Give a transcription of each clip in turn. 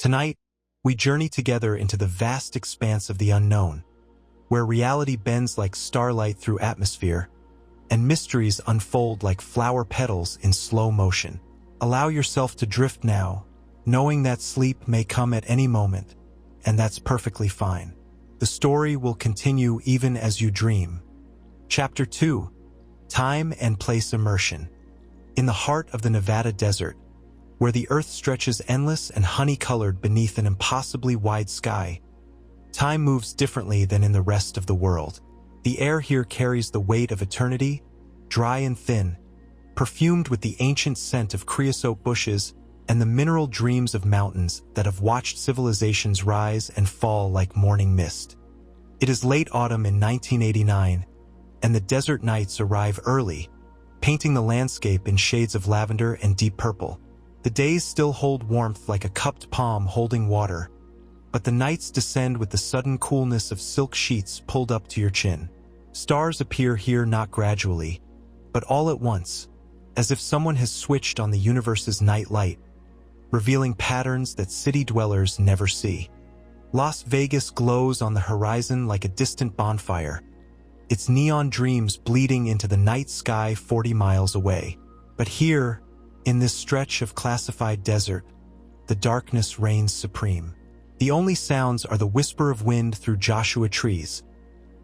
Tonight, we journey together into the vast expanse of the unknown, where reality bends like starlight through atmosphere, and mysteries unfold like flower petals in slow motion. Allow yourself to drift now, knowing that sleep may come at any moment, and that's perfectly fine. The story will continue even as you dream. Chapter 2: Time and Place Immersion. In the heart of the Nevada desert, where the earth stretches endless and honey-colored beneath an impossibly wide sky, time moves differently than in the rest of the world. The air here carries the weight of eternity, dry and thin, perfumed with the ancient scent of creosote bushes and the mineral dreams of mountains that have watched civilizations rise and fall like morning mist. It is late autumn in 1989, and the desert nights arrive early, painting the landscape in shades of lavender and deep purple. The days still hold warmth like a cupped palm holding water, but the nights descend with the sudden coolness of silk sheets pulled up to your chin. Stars appear here not gradually, but all at once, as if someone has switched on the universe's night light, revealing patterns that city dwellers never see. Las Vegas glows on the horizon like a distant bonfire, its neon dreams bleeding into the night sky 40 miles away. But here, in this stretch of classified desert, the darkness reigns supreme. The only sounds are the whisper of wind through Joshua trees,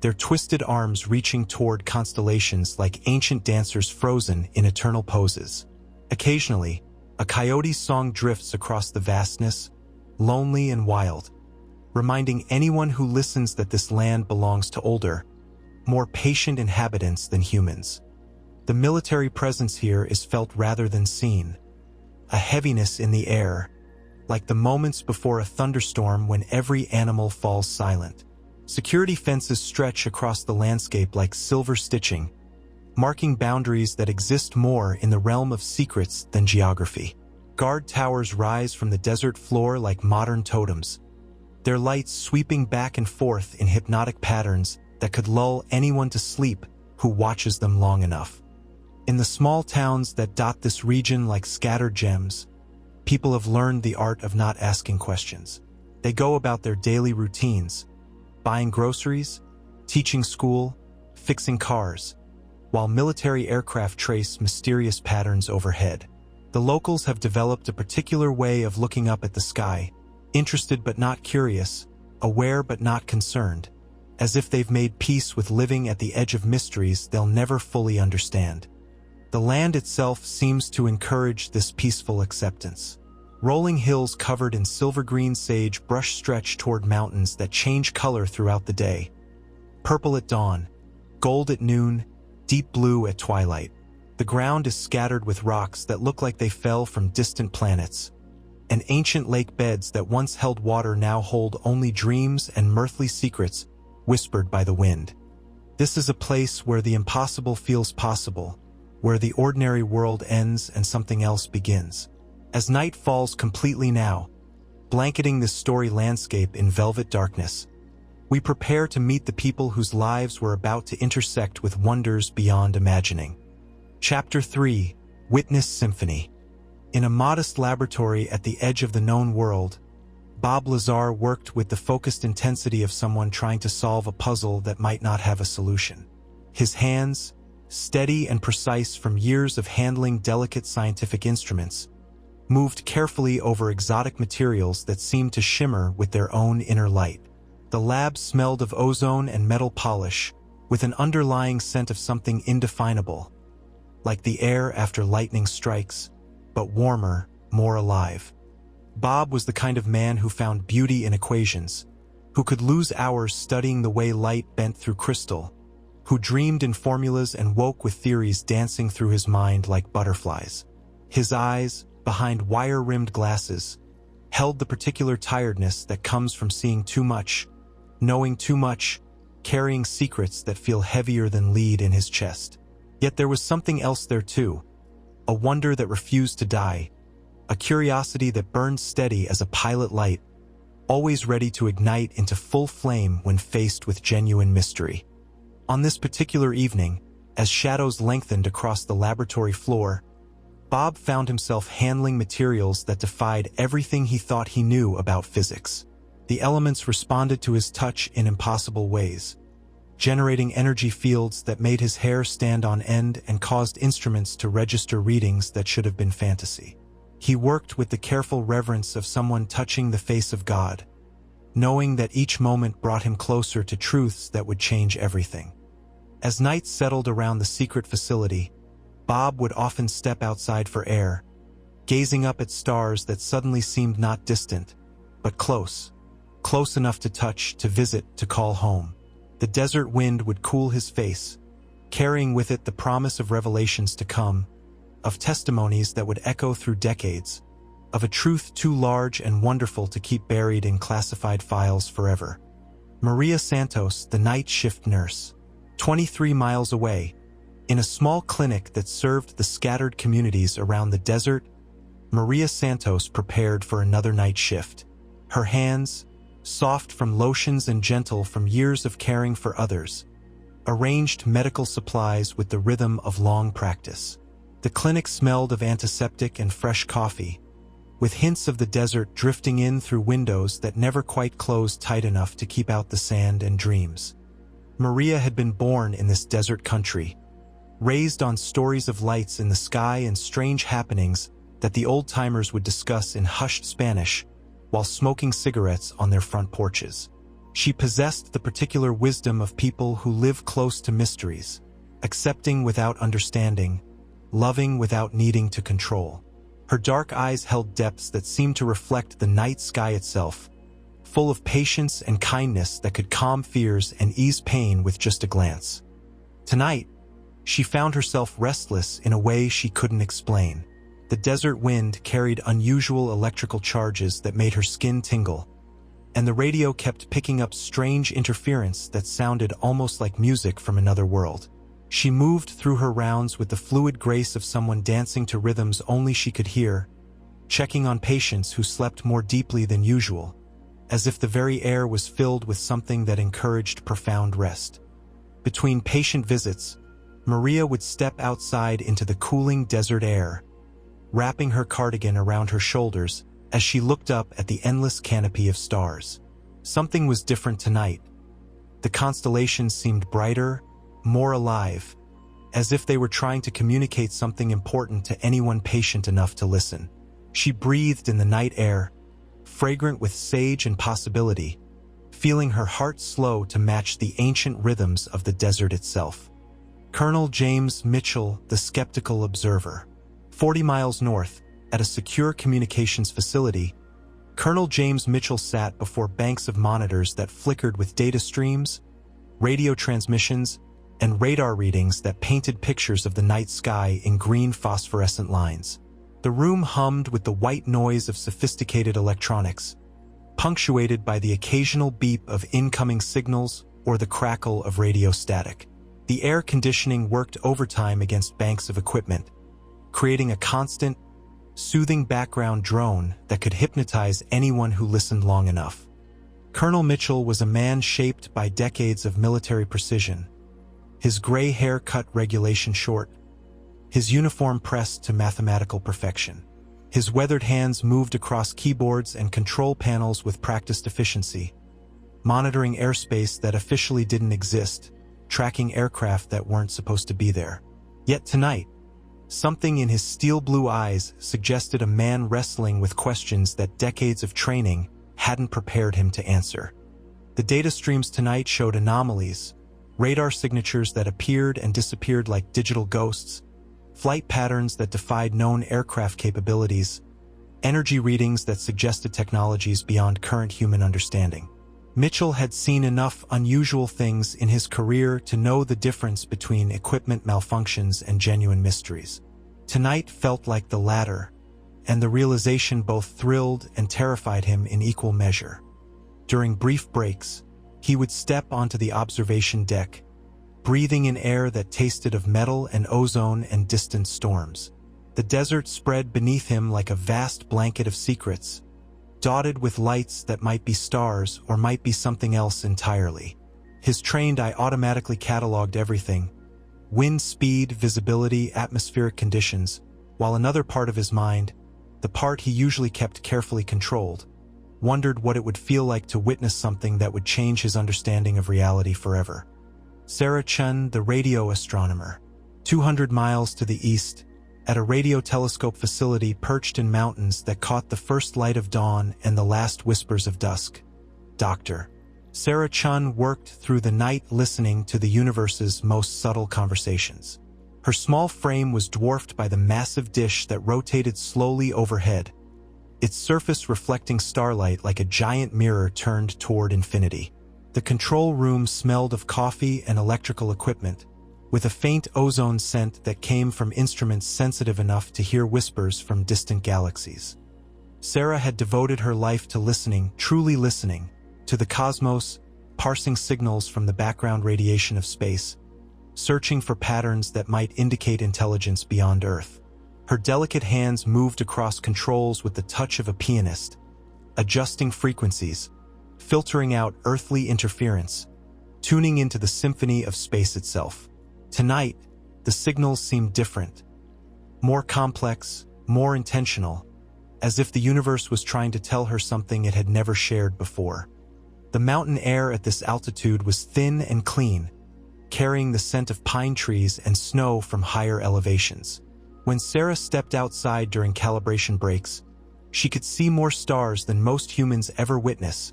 their twisted arms reaching toward constellations like ancient dancers frozen in eternal poses. Occasionally, a coyote's song drifts across the vastness, lonely and wild, reminding anyone who listens that this land belongs to older, more patient inhabitants than humans. The military presence here is felt rather than seen, a heaviness in the air, like the moments before a thunderstorm when every animal falls silent. Security fences stretch across the landscape like silver stitching, marking boundaries that exist more in the realm of secrets than geography. Guard towers rise from the desert floor like modern totems, their lights sweeping back and forth in hypnotic patterns that could lull anyone to sleep who watches them long enough. In the small towns that dot this region like scattered gems, people have learned the art of not asking questions. They go about their daily routines, buying groceries, teaching school, fixing cars, while military aircraft trace mysterious patterns overhead. The locals have developed a particular way of looking up at the sky, interested but not curious, aware but not concerned, as if they've made peace with living at the edge of mysteries they'll never fully understand. The land itself seems to encourage this peaceful acceptance. Rolling hills covered in silver-green sage brush stretch toward mountains that change color throughout the day. Purple at dawn, gold at noon, deep blue at twilight. The ground is scattered with rocks that look like they fell from distant planets, and ancient lake beds that once held water now hold only dreams and mirthly secrets whispered by the wind. This is a place where the impossible feels possible, where the ordinary world ends and something else begins. As night falls completely now, blanketing this story landscape in velvet darkness, we prepare to meet the people whose lives were about to intersect with wonders beyond imagining. Chapter 3: Witness Symphony. In a modest laboratory at the edge of the known world, Bob Lazar worked with the focused intensity of someone trying to solve a puzzle that might not have a solution. His hands, steady and precise from years of handling delicate scientific instruments, moved carefully over exotic materials that seemed to shimmer with their own inner light. The lab smelled of ozone and metal polish, with an underlying scent of something indefinable, like the air after lightning strikes, but warmer, more alive. Bob was the kind of man who found beauty in equations, who could lose hours studying the way light bent through crystal, who dreamed in formulas and woke with theories dancing through his mind like butterflies. His eyes, behind wire-rimmed glasses, held the particular tiredness that comes from seeing too much, knowing too much, carrying secrets that feel heavier than lead in his chest. Yet there was something else there too, a wonder that refused to die, a curiosity that burned steady as a pilot light, always ready to ignite into full flame when faced with genuine mystery. On this particular evening, as shadows lengthened across the laboratory floor, Bob found himself handling materials that defied everything he thought he knew about physics. The elements responded to his touch in impossible ways, generating energy fields that made his hair stand on end and caused instruments to register readings that should have been fantasy. He worked with the careful reverence of someone touching the face of God, knowing that each moment brought him closer to truths that would change everything. As night settled around the secret facility, Bob would often step outside for air, gazing up at stars that suddenly seemed not distant, but close enough to touch, to visit, to call home. The desert wind would cool his face, carrying with it the promise of revelations to come, of testimonies that would echo through decades, of a truth too large and wonderful to keep buried in classified files forever. Maria Santos, the night shift nurse, 23 miles away, in a small clinic that served the scattered communities around the desert, Maria Santos prepared for another night shift. Her hands, soft from lotions and gentle from years of caring for others, arranged medical supplies with the rhythm of long practice. The clinic smelled of antiseptic and fresh coffee, with hints of the desert drifting in through windows that never quite closed tight enough to keep out the sand and dreams. Maria had been born in this desert country, raised on stories of lights in the sky and strange happenings that the old-timers would discuss in hushed Spanish while smoking cigarettes on their front porches. She possessed the particular wisdom of people who live close to mysteries, accepting without understanding, loving without needing to control. Her dark eyes held depths that seemed to reflect the night sky itself, full of patience and kindness that could calm fears and ease pain with just a glance. Tonight, she found herself restless in a way she couldn't explain. The desert wind carried unusual electrical charges that made her skin tingle, and the radio kept picking up strange interference that sounded almost like music from another world. She moved through her rounds with the fluid grace of someone dancing to rhythms only she could hear, checking on patients who slept more deeply than usual, as if the very air was filled with something that encouraged profound rest. Between patient visits, Maria would step outside into the cooling desert air, wrapping her cardigan around her shoulders as she looked up at the endless canopy of stars. Something was different tonight. The constellations seemed brighter, more alive, as if they were trying to communicate something important to anyone patient enough to listen. She breathed in the night air, fragrant with sage and possibility, feeling her heart slow to match the ancient rhythms of the desert itself. Colonel James Mitchell, the skeptical observer. 40 miles north, at a secure communications facility, Colonel James Mitchell sat before banks of monitors that flickered with data streams, radio transmissions, and radar readings that painted pictures of the night sky in green phosphorescent lines. The room hummed with the white noise of sophisticated electronics, punctuated by the occasional beep of incoming signals or the crackle of radio static. The air conditioning worked overtime against banks of equipment, creating a constant, soothing background drone that could hypnotize anyone who listened long enough. Colonel Mitchell was a man shaped by decades of military precision, his gray hair cut regulation short, his uniform pressed to mathematical perfection. His weathered hands moved across keyboards and control panels with practiced efficiency, monitoring airspace that officially didn't exist, tracking aircraft that weren't supposed to be there. Yet tonight, something in his steel blue eyes suggested a man wrestling with questions that decades of training hadn't prepared him to answer. The data streams tonight showed anomalies, radar signatures that appeared and disappeared like digital ghosts, flight patterns that defied known aircraft capabilities, energy readings that suggested technologies beyond current human understanding. Mitchell had seen enough unusual things in his career to know the difference between equipment malfunctions and genuine mysteries. Tonight felt like the latter, and the realization both thrilled and terrified him in equal measure. During brief breaks, he would step onto the observation deck, breathing in air that tasted of metal and ozone and distant storms. The desert spread beneath him like a vast blanket of secrets, dotted with lights that might be stars or might be something else entirely. His trained eye automatically cataloged everything: wind speed, visibility, atmospheric conditions, while another part of his mind, the part he usually kept carefully controlled, wondered what it would feel like to witness something that would change his understanding of reality forever. Sarah Chen, the radio astronomer, 200 miles to the east, at a radio telescope facility perched in mountains that caught the first light of dawn and the last whispers of dusk. Dr. Sarah Chen worked through the night listening to the universe's most subtle conversations. Her small frame was dwarfed by the massive dish that rotated slowly overhead, its surface reflecting starlight like a giant mirror turned toward infinity. The control room smelled of coffee and electrical equipment, with a faint ozone scent that came from instruments sensitive enough to hear whispers from distant galaxies. Sarah had devoted her life to listening, truly listening, to the cosmos, parsing signals from the background radiation of space, searching for patterns that might indicate intelligence beyond Earth. Her delicate hands moved across controls with the touch of a pianist, adjusting frequencies, filtering out earthly interference, tuning into the symphony of space itself. Tonight, the signals seemed different, more complex, more intentional, as if the universe was trying to tell her something it had never shared before. The mountain air at this altitude was thin and clean, carrying the scent of pine trees and snow from higher elevations. When Sarah stepped outside during calibration breaks, she could see more stars than most humans ever witness,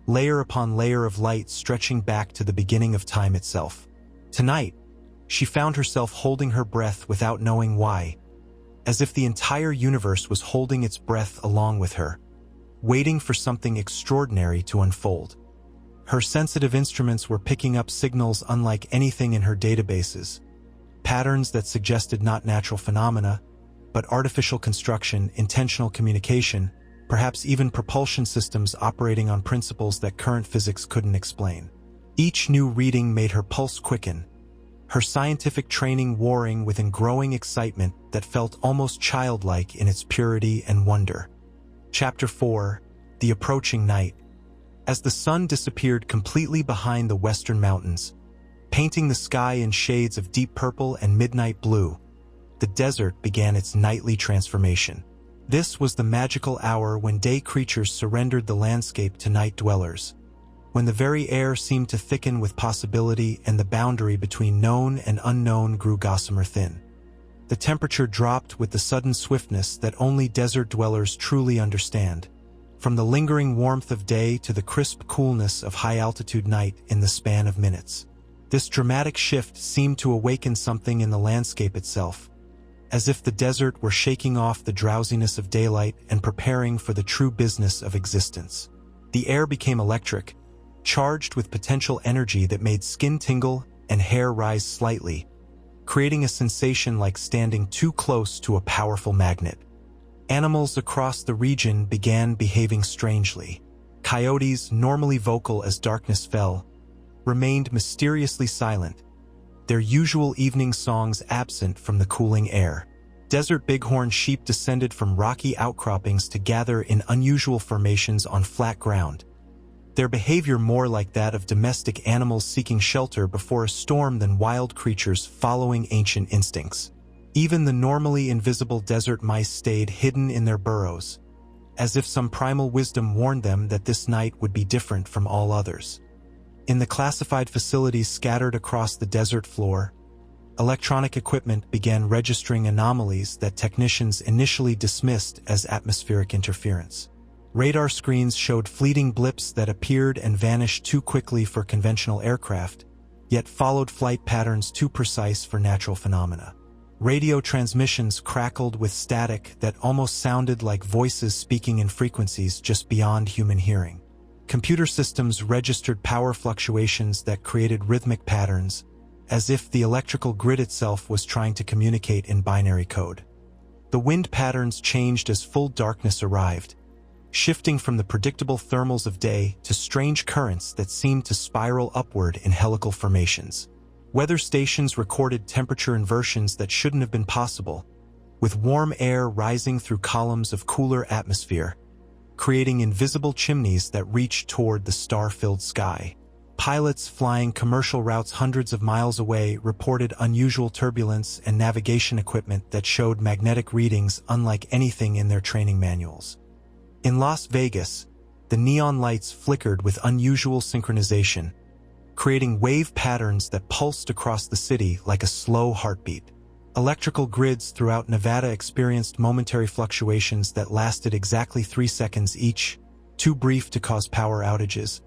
layer upon layer of light stretching back to the beginning of time itself. Tonight, she found herself holding her breath without knowing why, as if the entire universe was holding its breath along with her, waiting for something extraordinary to unfold. Her sensitive instruments were picking up signals unlike anything in her databases, patterns that suggested not natural phenomena, but artificial construction, intentional communication, perhaps even propulsion systems operating on principles that current physics couldn't explain. Each new reading made her pulse quicken, her scientific training warring with growing excitement that felt almost childlike in its purity and wonder. Chapter 4: The Approaching Night. As the sun disappeared completely behind the western mountains, painting the sky in shades of deep purple and midnight blue, the desert began its nightly transformation. This was the magical hour when day creatures surrendered the landscape to night dwellers, when the very air seemed to thicken with possibility and the boundary between known and unknown grew gossamer thin. The temperature dropped with the sudden swiftness that only desert dwellers truly understand, from the lingering warmth of day to the crisp coolness of high-altitude night in the span of minutes. This dramatic shift seemed to awaken something in the landscape itself, as if the desert were shaking off the drowsiness of daylight and preparing for the true business of existence. The air became electric, charged with potential energy that made skin tingle and hair rise slightly, creating a sensation like standing too close to a powerful magnet. Animals across the region began behaving strangely. Coyotes, normally vocal as darkness fell, remained mysteriously silent, their usual evening songs absent from the cooling air. Desert bighorn sheep descended from rocky outcroppings to gather in unusual formations on flat ground, their behavior more like that of domestic animals seeking shelter before a storm than wild creatures following ancient instincts. Even the normally invisible desert mice stayed hidden in their burrows, as if some primal wisdom warned them that this night would be different from all others. In the classified facilities scattered across the desert floor, electronic equipment began registering anomalies that technicians initially dismissed as atmospheric interference. Radar screens showed fleeting blips that appeared and vanished too quickly for conventional aircraft, yet followed flight patterns too precise for natural phenomena. Radio transmissions crackled with static that almost sounded like voices speaking in frequencies just beyond human hearing. Computer systems registered power fluctuations that created rhythmic patterns, as if the electrical grid itself was trying to communicate in binary code. The wind patterns changed as full darkness arrived, shifting from the predictable thermals of day to strange currents that seemed to spiral upward in helical formations. Weather stations recorded temperature inversions that shouldn't have been possible, with warm air rising through columns of cooler atmosphere, creating invisible chimneys that reached toward the star-filled sky. Pilots flying commercial routes hundreds of miles away reported unusual turbulence and navigation equipment that showed magnetic readings unlike anything in their training manuals. In Las Vegas, the neon lights flickered with unusual synchronization, creating wave patterns that pulsed across the city like a slow heartbeat. Electrical grids throughout Nevada experienced momentary fluctuations that lasted exactly 3 seconds each, too brief to cause power outages,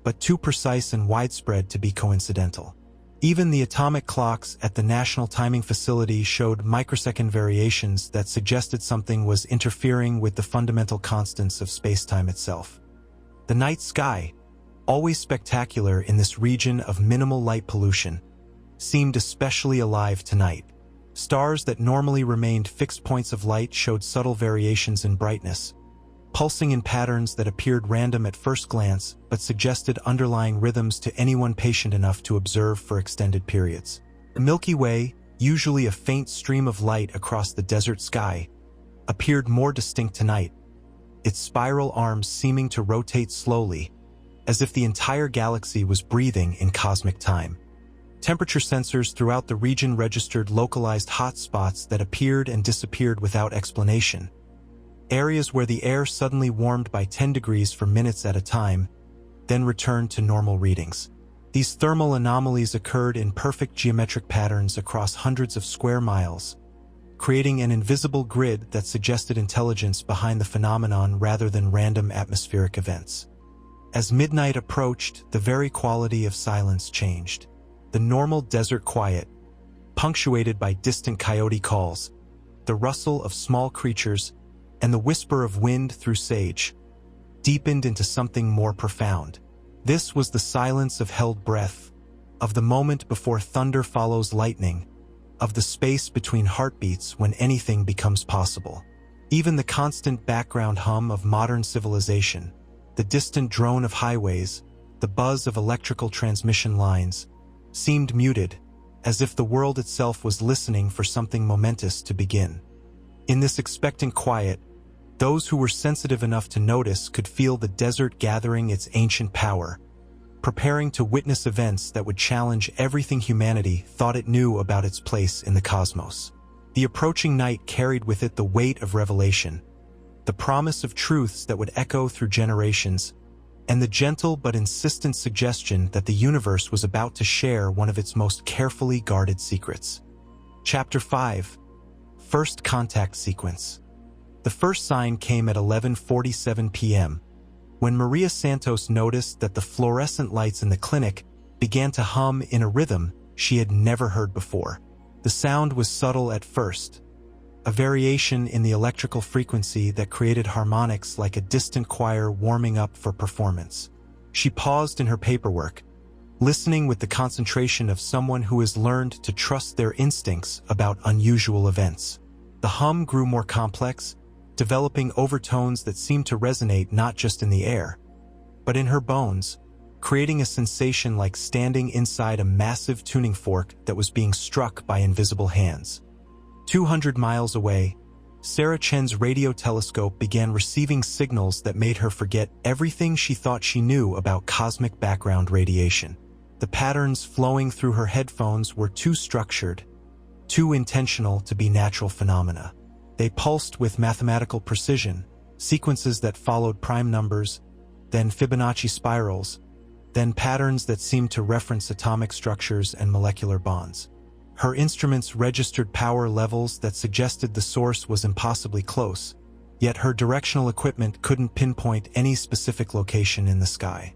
but too precise and widespread to be coincidental. Even the atomic clocks at the National Timing Facility showed microsecond variations that suggested something was interfering with the fundamental constants of space-time itself. The night sky, always spectacular in this region of minimal light pollution, seemed especially alive tonight. Stars that normally remained fixed points of light showed subtle variations in brightness, pulsing in patterns that appeared random at first glance but suggested underlying rhythms to anyone patient enough to observe for extended periods. The Milky Way, usually a faint stream of light across the desert sky, appeared more distinct tonight, its spiral arms seeming to rotate slowly, as if the entire galaxy was breathing in cosmic time. Temperature sensors throughout the region registered localized hot spots that appeared and disappeared without explanation. Areas where the air suddenly warmed by 10 degrees for minutes at a time, then returned to normal readings. These thermal anomalies occurred in perfect geometric patterns across hundreds of square miles, creating an invisible grid that suggested intelligence behind the phenomenon rather than random atmospheric events. As midnight approached, the very quality of silence changed. The normal desert quiet, punctuated by distant coyote calls, the rustle of small creatures, and the whisper of wind through sage, deepened into something more profound. This was the silence of held breath, of the moment before thunder follows lightning, of the space between heartbeats when anything becomes possible. Even the constant background hum of modern civilization, the distant drone of highways, the buzz of electrical transmission lines, seemed muted, as if the world itself was listening for something momentous to begin. In this expectant quiet, those who were sensitive enough to notice could feel the desert gathering its ancient power, preparing to witness events that would challenge everything humanity thought it knew about its place in the cosmos. The approaching night carried with it the weight of revelation, the promise of truths that would echo through generations, and the gentle but insistent suggestion that the universe was about to share one of its most carefully guarded secrets. Chapter 5. First Contact Sequence. The first sign came at 11:47 p.m., when Maria Santos noticed that the fluorescent lights in the clinic began to hum in a rhythm she had never heard before. The sound was subtle at first, a variation in the electrical frequency that created harmonics like a distant choir warming up for performance. She paused in her paperwork, listening with the concentration of someone who has learned to trust their instincts about unusual events. The hum grew more complex, developing overtones that seemed to resonate not just in the air, but in her bones, creating a sensation like standing inside a massive tuning fork that was being struck by invisible hands. 200 miles away, Sarah Chen's radio telescope began receiving signals that made her forget everything she thought she knew about cosmic background radiation. The patterns flowing through her headphones were too structured, too intentional to be natural phenomena. They pulsed with mathematical precision, sequences that followed prime numbers, then Fibonacci spirals, then patterns that seemed to reference atomic structures and molecular bonds. Her instruments registered power levels that suggested the source was impossibly close, yet her directional equipment couldn't pinpoint any specific location in the sky.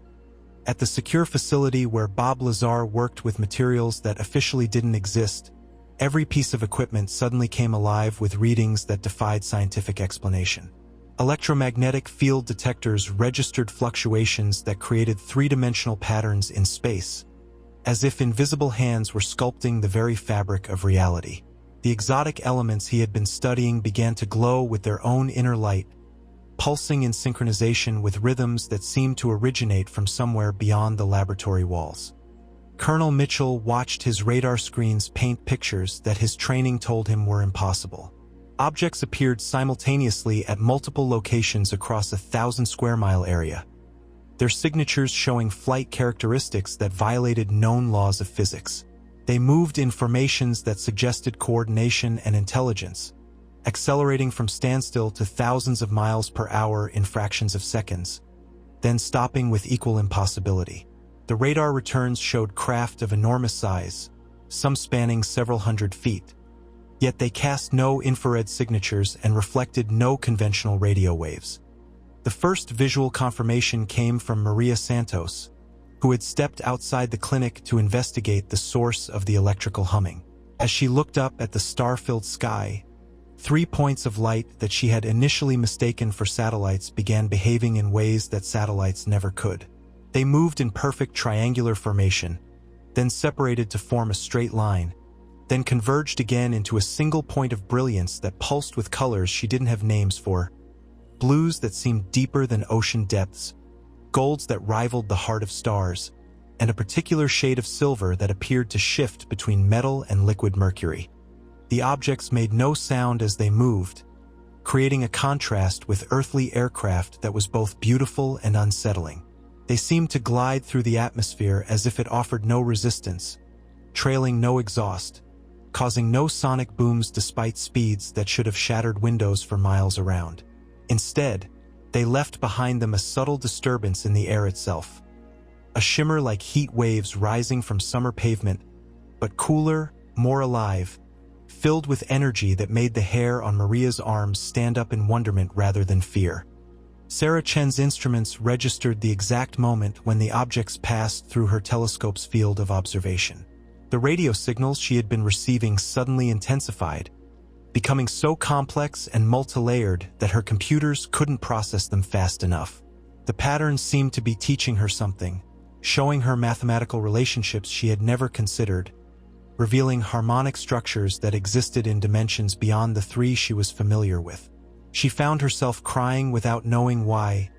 At the secure facility where Bob Lazar worked with materials that officially didn't exist, every piece of equipment suddenly came alive with readings that defied scientific explanation. Electromagnetic field detectors registered fluctuations that created three-dimensional patterns in space, as if invisible hands were sculpting the very fabric of reality. The exotic elements he had been studying began to glow with their own inner light, pulsing in synchronization with rhythms that seemed to originate from somewhere beyond the laboratory walls. Colonel Mitchell watched his radar screens paint pictures that his training told him were impossible. Objects appeared simultaneously at multiple locations across a 1,000 square mile area. their signatures showing flight characteristics that violated known laws of physics. They moved in formations that suggested coordination and intelligence, accelerating from standstill to thousands of miles per hour in fractions of seconds, then stopping with equal impossibility. The radar returns showed craft of enormous size, some spanning several hundred feet. Yet they cast no infrared signatures and reflected no conventional radio waves. The first visual confirmation came from Maria Santos, who had stepped outside the clinic to investigate the source of the electrical humming. As she looked up at the star-filled sky, 3 points of light that she had initially mistaken for satellites began behaving in ways that satellites never could. They moved in perfect triangular formation, then separated to form a straight line, then converged again into a single point of brilliance that pulsed with colors she didn't have names for. Blues that seemed deeper than ocean depths, golds that rivaled the heart of stars, and a particular shade of silver that appeared to shift between metal and liquid mercury. The objects made no sound as they moved, creating a contrast with earthly aircraft that was both beautiful and unsettling. They seemed to glide through the atmosphere as if it offered no resistance, trailing no exhaust, causing no sonic booms despite speeds that should have shattered windows for miles around. Instead, they left behind them a subtle disturbance in the air itself, a shimmer like heat waves rising from summer pavement, but cooler, more alive, filled with energy that made the hair on Maria's arms stand up in wonderment rather than fear. Sarah Chen's instruments registered the exact moment when the objects passed through her telescope's field of observation. The radio signals she had been receiving suddenly intensified, becoming so complex and multi-layered that her computers couldn't process them fast enough. The patterns seemed to be teaching her something, showing her mathematical relationships she had never considered, revealing harmonic structures that existed in dimensions beyond the 3 she was familiar with. She found herself crying without knowing why,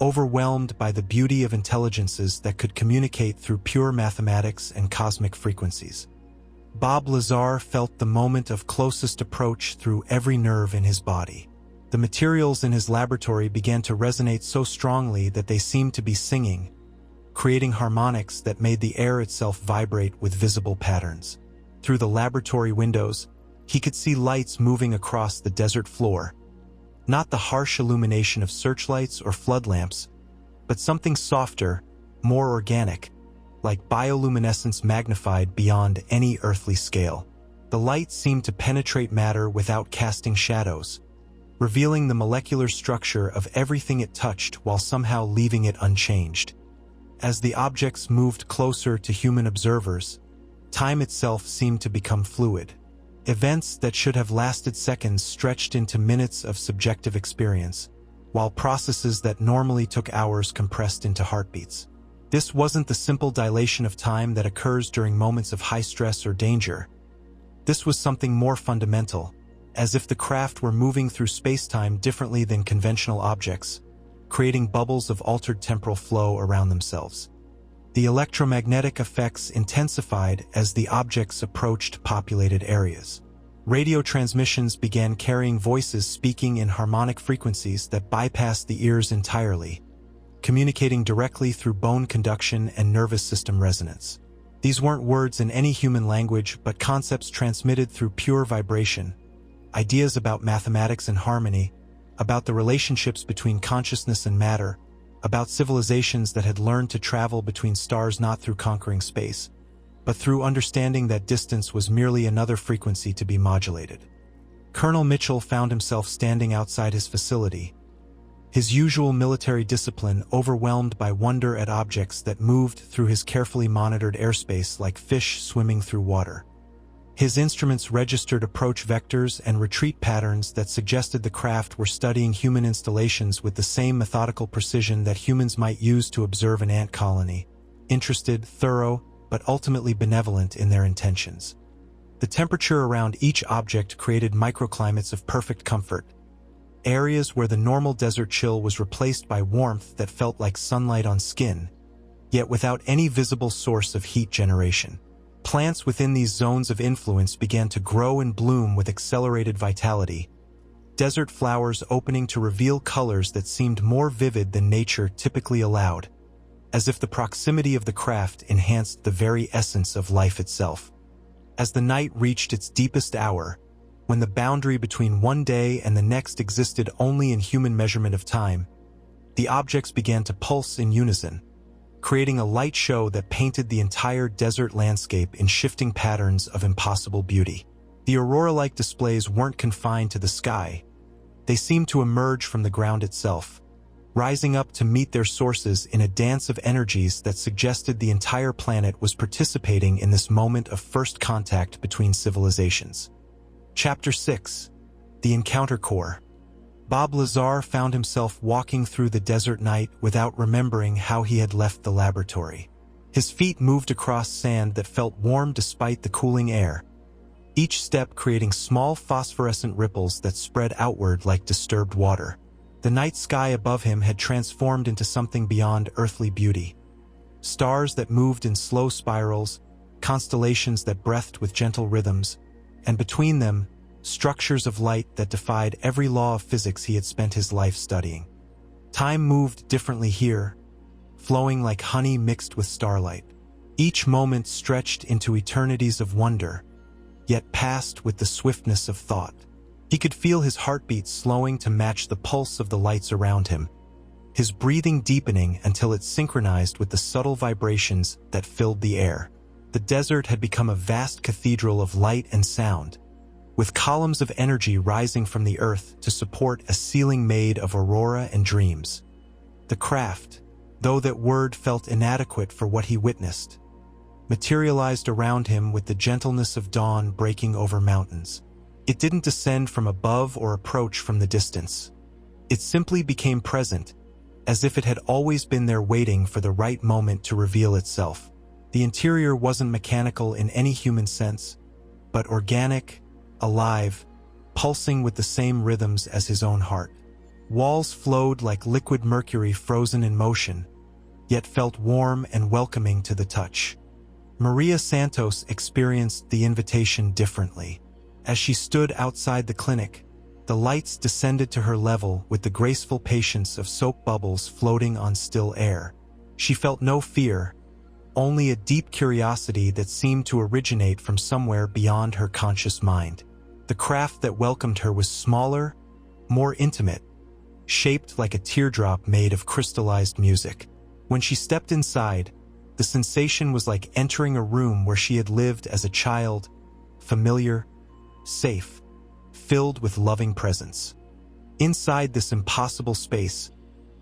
overwhelmed by the beauty of intelligences that could communicate through pure mathematics and cosmic frequencies. Bob Lazar felt the moment of closest approach through every nerve in his body. The materials in his laboratory began to resonate so strongly that they seemed to be singing, creating harmonics that made the air itself vibrate with visible patterns. Through the laboratory windows, he could see lights moving across the desert floor, not the harsh illumination of searchlights or flood lamps, but something softer, more organic, like bioluminescence magnified beyond any earthly scale. The light seemed to penetrate matter without casting shadows, revealing the molecular structure of everything it touched while somehow leaving it unchanged. As the objects moved closer to human observers, time itself seemed to become fluid. Events that should have lasted seconds stretched into minutes of subjective experience, while processes that normally took hours compressed into heartbeats. This wasn't the simple dilation of time that occurs during moments of high stress or danger. This was something more fundamental, as if the craft were moving through space-time differently than conventional objects, creating bubbles of altered temporal flow around themselves. The electromagnetic effects intensified as the objects approached populated areas. Radio transmissions began carrying voices speaking in harmonic frequencies that bypassed the ears entirely, communicating directly through bone conduction and nervous system resonance. These weren't words in any human language, but concepts transmitted through pure vibration, ideas about mathematics and harmony, about the relationships between consciousness and matter, about civilizations that had learned to travel between stars not through conquering space, but through understanding that distance was merely another frequency to be modulated. Colonel Mitchell found himself standing outside his facility, his usual military discipline overwhelmed by wonder at objects that moved through his carefully monitored airspace like fish swimming through water. His instruments registered approach vectors and retreat patterns that suggested the craft were studying human installations with the same methodical precision that humans might use to observe an ant colony, interested, thorough, but ultimately benevolent in their intentions. The temperature around each object created microclimates of perfect comfort, areas where the normal desert chill was replaced by warmth that felt like sunlight on skin, yet without any visible source of heat generation. Plants within these zones of influence began to grow and bloom with accelerated vitality, desert flowers opening to reveal colors that seemed more vivid than nature typically allowed, as if the proximity of the craft enhanced the very essence of life itself. As the night reached its deepest hour, when the boundary between one day and the next existed only in human measurement of time, the objects began to pulse in unison, creating a light show that painted the entire desert landscape in shifting patterns of impossible beauty. The aurora-like displays weren't confined to the sky. They seemed to emerge from the ground itself, rising up to meet their sources in a dance of energies that suggested the entire planet was participating in this moment of first contact between civilizations. Chapter 6. The Encounter Core. Bob Lazar found himself walking through the desert night without remembering how he had left the laboratory. His feet moved across sand that felt warm despite the cooling air, each step creating small phosphorescent ripples that spread outward like disturbed water. The night sky above him had transformed into something beyond earthly beauty. Stars that moved in slow spirals, constellations that breathed with gentle rhythms, and between them, structures of light that defied every law of physics he had spent his life studying. Time moved differently here, flowing like honey mixed with starlight. Each moment stretched into eternities of wonder, yet passed with the swiftness of thought. He could feel his heartbeat slowing to match the pulse of the lights around him, his breathing deepening until it synchronized with the subtle vibrations that filled the air. The desert had become a vast cathedral of light and sound, with columns of energy rising from the earth to support a ceiling made of aurora and dreams. The craft, though that word felt inadequate for what he witnessed, materialized around him with the gentleness of dawn breaking over mountains. It didn't descend from above or approach from the distance. It simply became present, as if it had always been there waiting for the right moment to reveal itself. The interior wasn't mechanical in any human sense, but organic, alive, pulsing with the same rhythms as his own heart. Walls flowed like liquid mercury frozen in motion, yet felt warm and welcoming to the touch. Maria Santos experienced the invitation differently. As she stood outside the clinic, the lights descended to her level with the graceful patience of soap bubbles floating on still air. She felt no fear, only a deep curiosity that seemed to originate from somewhere beyond her conscious mind. The craft that welcomed her was smaller, more intimate, shaped like a teardrop made of crystallized music. When she stepped inside, the sensation was like entering a room where she had lived as a child, familiar, safe, filled with loving presence. Inside this impossible space,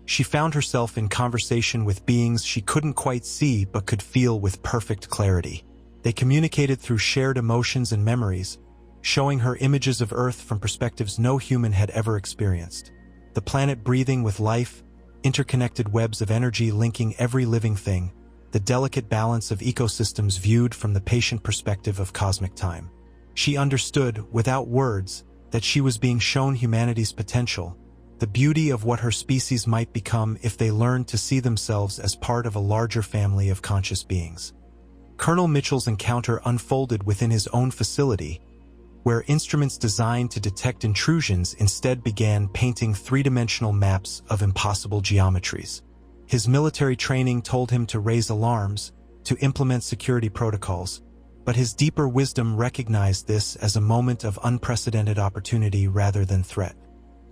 she found herself in conversation with beings she couldn't quite see but could feel with perfect clarity. They communicated through shared emotions and memories, showing her images of Earth from perspectives no human had ever experienced. The planet breathing with life, interconnected webs of energy linking every living thing, the delicate balance of ecosystems viewed from the patient perspective of cosmic time. She understood, without words, that she was being shown humanity's potential, the beauty of what her species might become if they learned to see themselves as part of a larger family of conscious beings. Colonel Mitchell's encounter unfolded within his own facility, where instruments designed to detect intrusions instead began painting three-dimensional maps of impossible geometries. His military training told him to raise alarms, to implement security protocols, but his deeper wisdom recognized this as a moment of unprecedented opportunity rather than threat.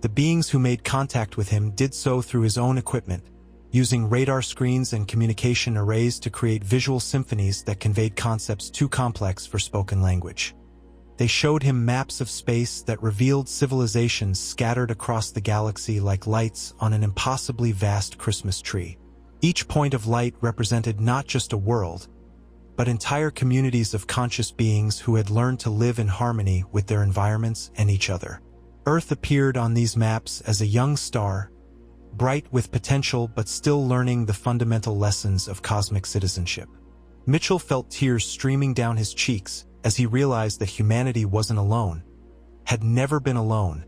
The beings who made contact with him did so through his own equipment, using radar screens and communication arrays to create visual symphonies that conveyed concepts too complex for spoken language. They showed him maps of space that revealed civilizations scattered across the galaxy like lights on an impossibly vast Christmas tree. Each point of light represented not just a world, but entire communities of conscious beings who had learned to live in harmony with their environments and each other. Earth appeared on these maps as a young star, bright with potential but still learning the fundamental lessons of cosmic citizenship. Mitchell felt tears streaming down his cheeks as he realized that humanity wasn't alone, had never been alone,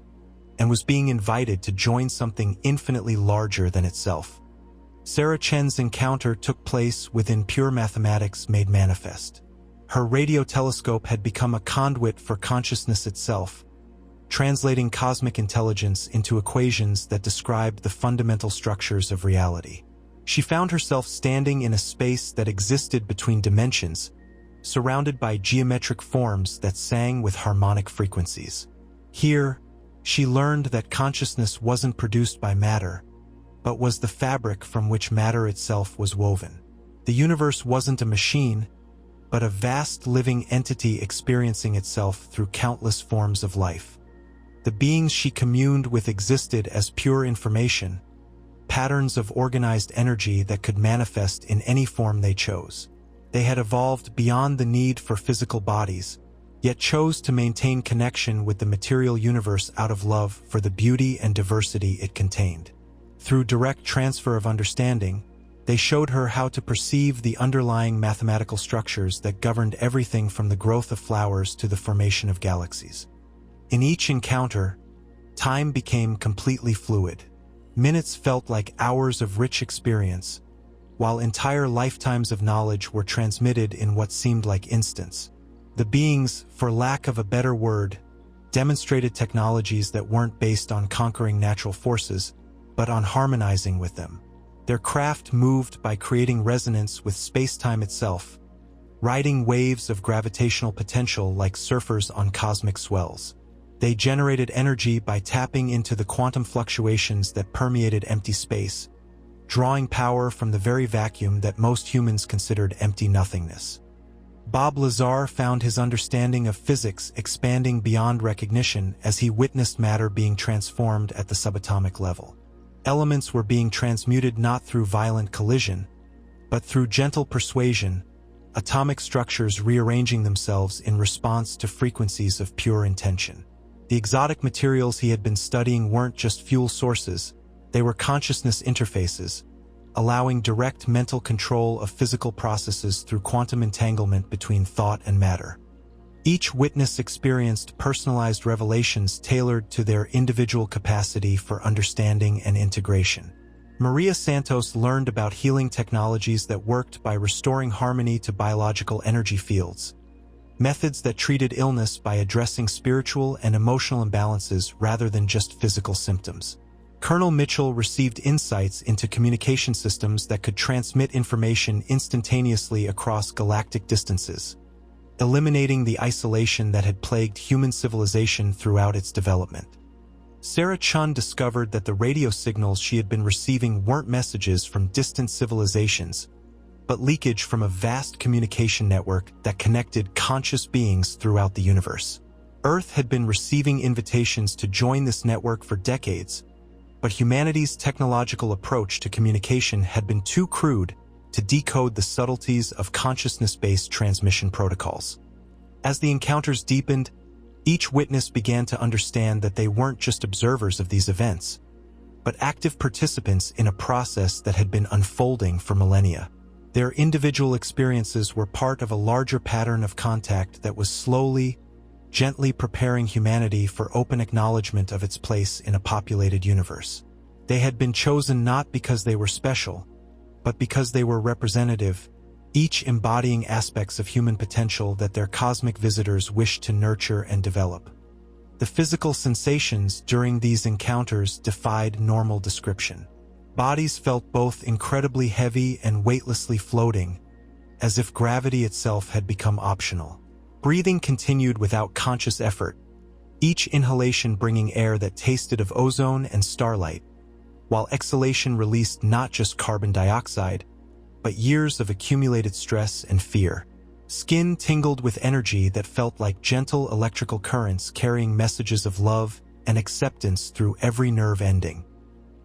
and was being invited to join something infinitely larger than itself. Sarah Chen's encounter took place within pure mathematics made manifest. Her radio telescope had become a conduit for consciousness itself, translating cosmic intelligence into equations that described the fundamental structures of reality. She found herself standing in a space that existed between dimensions, surrounded by geometric forms that sang with harmonic frequencies. Here, she learned that consciousness wasn't produced by matter, but was the fabric from which matter itself was woven. The universe wasn't a machine, but a vast living entity experiencing itself through countless forms of life. The beings she communed with existed as pure information, patterns of organized energy that could manifest in any form they chose. They had evolved beyond the need for physical bodies, yet chose to maintain connection with the material universe out of love for the beauty and diversity it contained. Through direct transfer of understanding, they showed her how to perceive the underlying mathematical structures that governed everything from the growth of flowers to the formation of galaxies. In each encounter, time became completely fluid. Minutes felt like hours of rich experience, while entire lifetimes of knowledge were transmitted in what seemed like instants. The beings, for lack of a better word, demonstrated technologies that weren't based on conquering natural forces, but on harmonizing with them. Their craft moved by creating resonance with space-time itself, riding waves of gravitational potential like surfers on cosmic swells. They generated energy by tapping into the quantum fluctuations that permeated empty space, drawing power from the very vacuum that most humans considered empty nothingness. Bob Lazar found his understanding of physics expanding beyond recognition as he witnessed matter being transformed at the subatomic level. Elements were being transmuted not through violent collision, but through gentle persuasion, atomic structures rearranging themselves in response to frequencies of pure intention. The exotic materials he had been studying weren't just fuel sources, they were consciousness interfaces, allowing direct mental control of physical processes through quantum entanglement between thought and matter. Each witness experienced personalized revelations tailored to their individual capacity for understanding and integration. Maria Santos learned about healing technologies that worked by restoring harmony to biological energy fields, methods that treated illness by addressing spiritual and emotional imbalances rather than just physical symptoms. Colonel Mitchell received insights into communication systems that could transmit information instantaneously across galactic distances, eliminating the isolation that had plagued human civilization throughout its development. Sarah Chen discovered that the radio signals she had been receiving weren't messages from distant civilizations, but leakage from a vast communication network that connected conscious beings throughout the universe. Earth had been receiving invitations to join this network for decades, but humanity's technological approach to communication had been too crude to decode the subtleties of consciousness-based transmission protocols. As the encounters deepened, each witness began to understand that they weren't just observers of these events, but active participants in a process that had been unfolding for millennia. Their individual experiences were part of a larger pattern of contact that was slowly, gently preparing humanity for open acknowledgement of its place in a populated universe. They had been chosen not because they were special, but because they were representative, each embodying aspects of human potential that their cosmic visitors wished to nurture and develop. The physical sensations during these encounters defied normal description. Bodies felt both incredibly heavy and weightlessly floating, as if gravity itself had become optional. Breathing continued without conscious effort, each inhalation bringing air that tasted of ozone and starlight, while exhalation released not just carbon dioxide, but years of accumulated stress and fear. Skin tingled with energy that felt like gentle electrical currents carrying messages of love and acceptance through every nerve ending.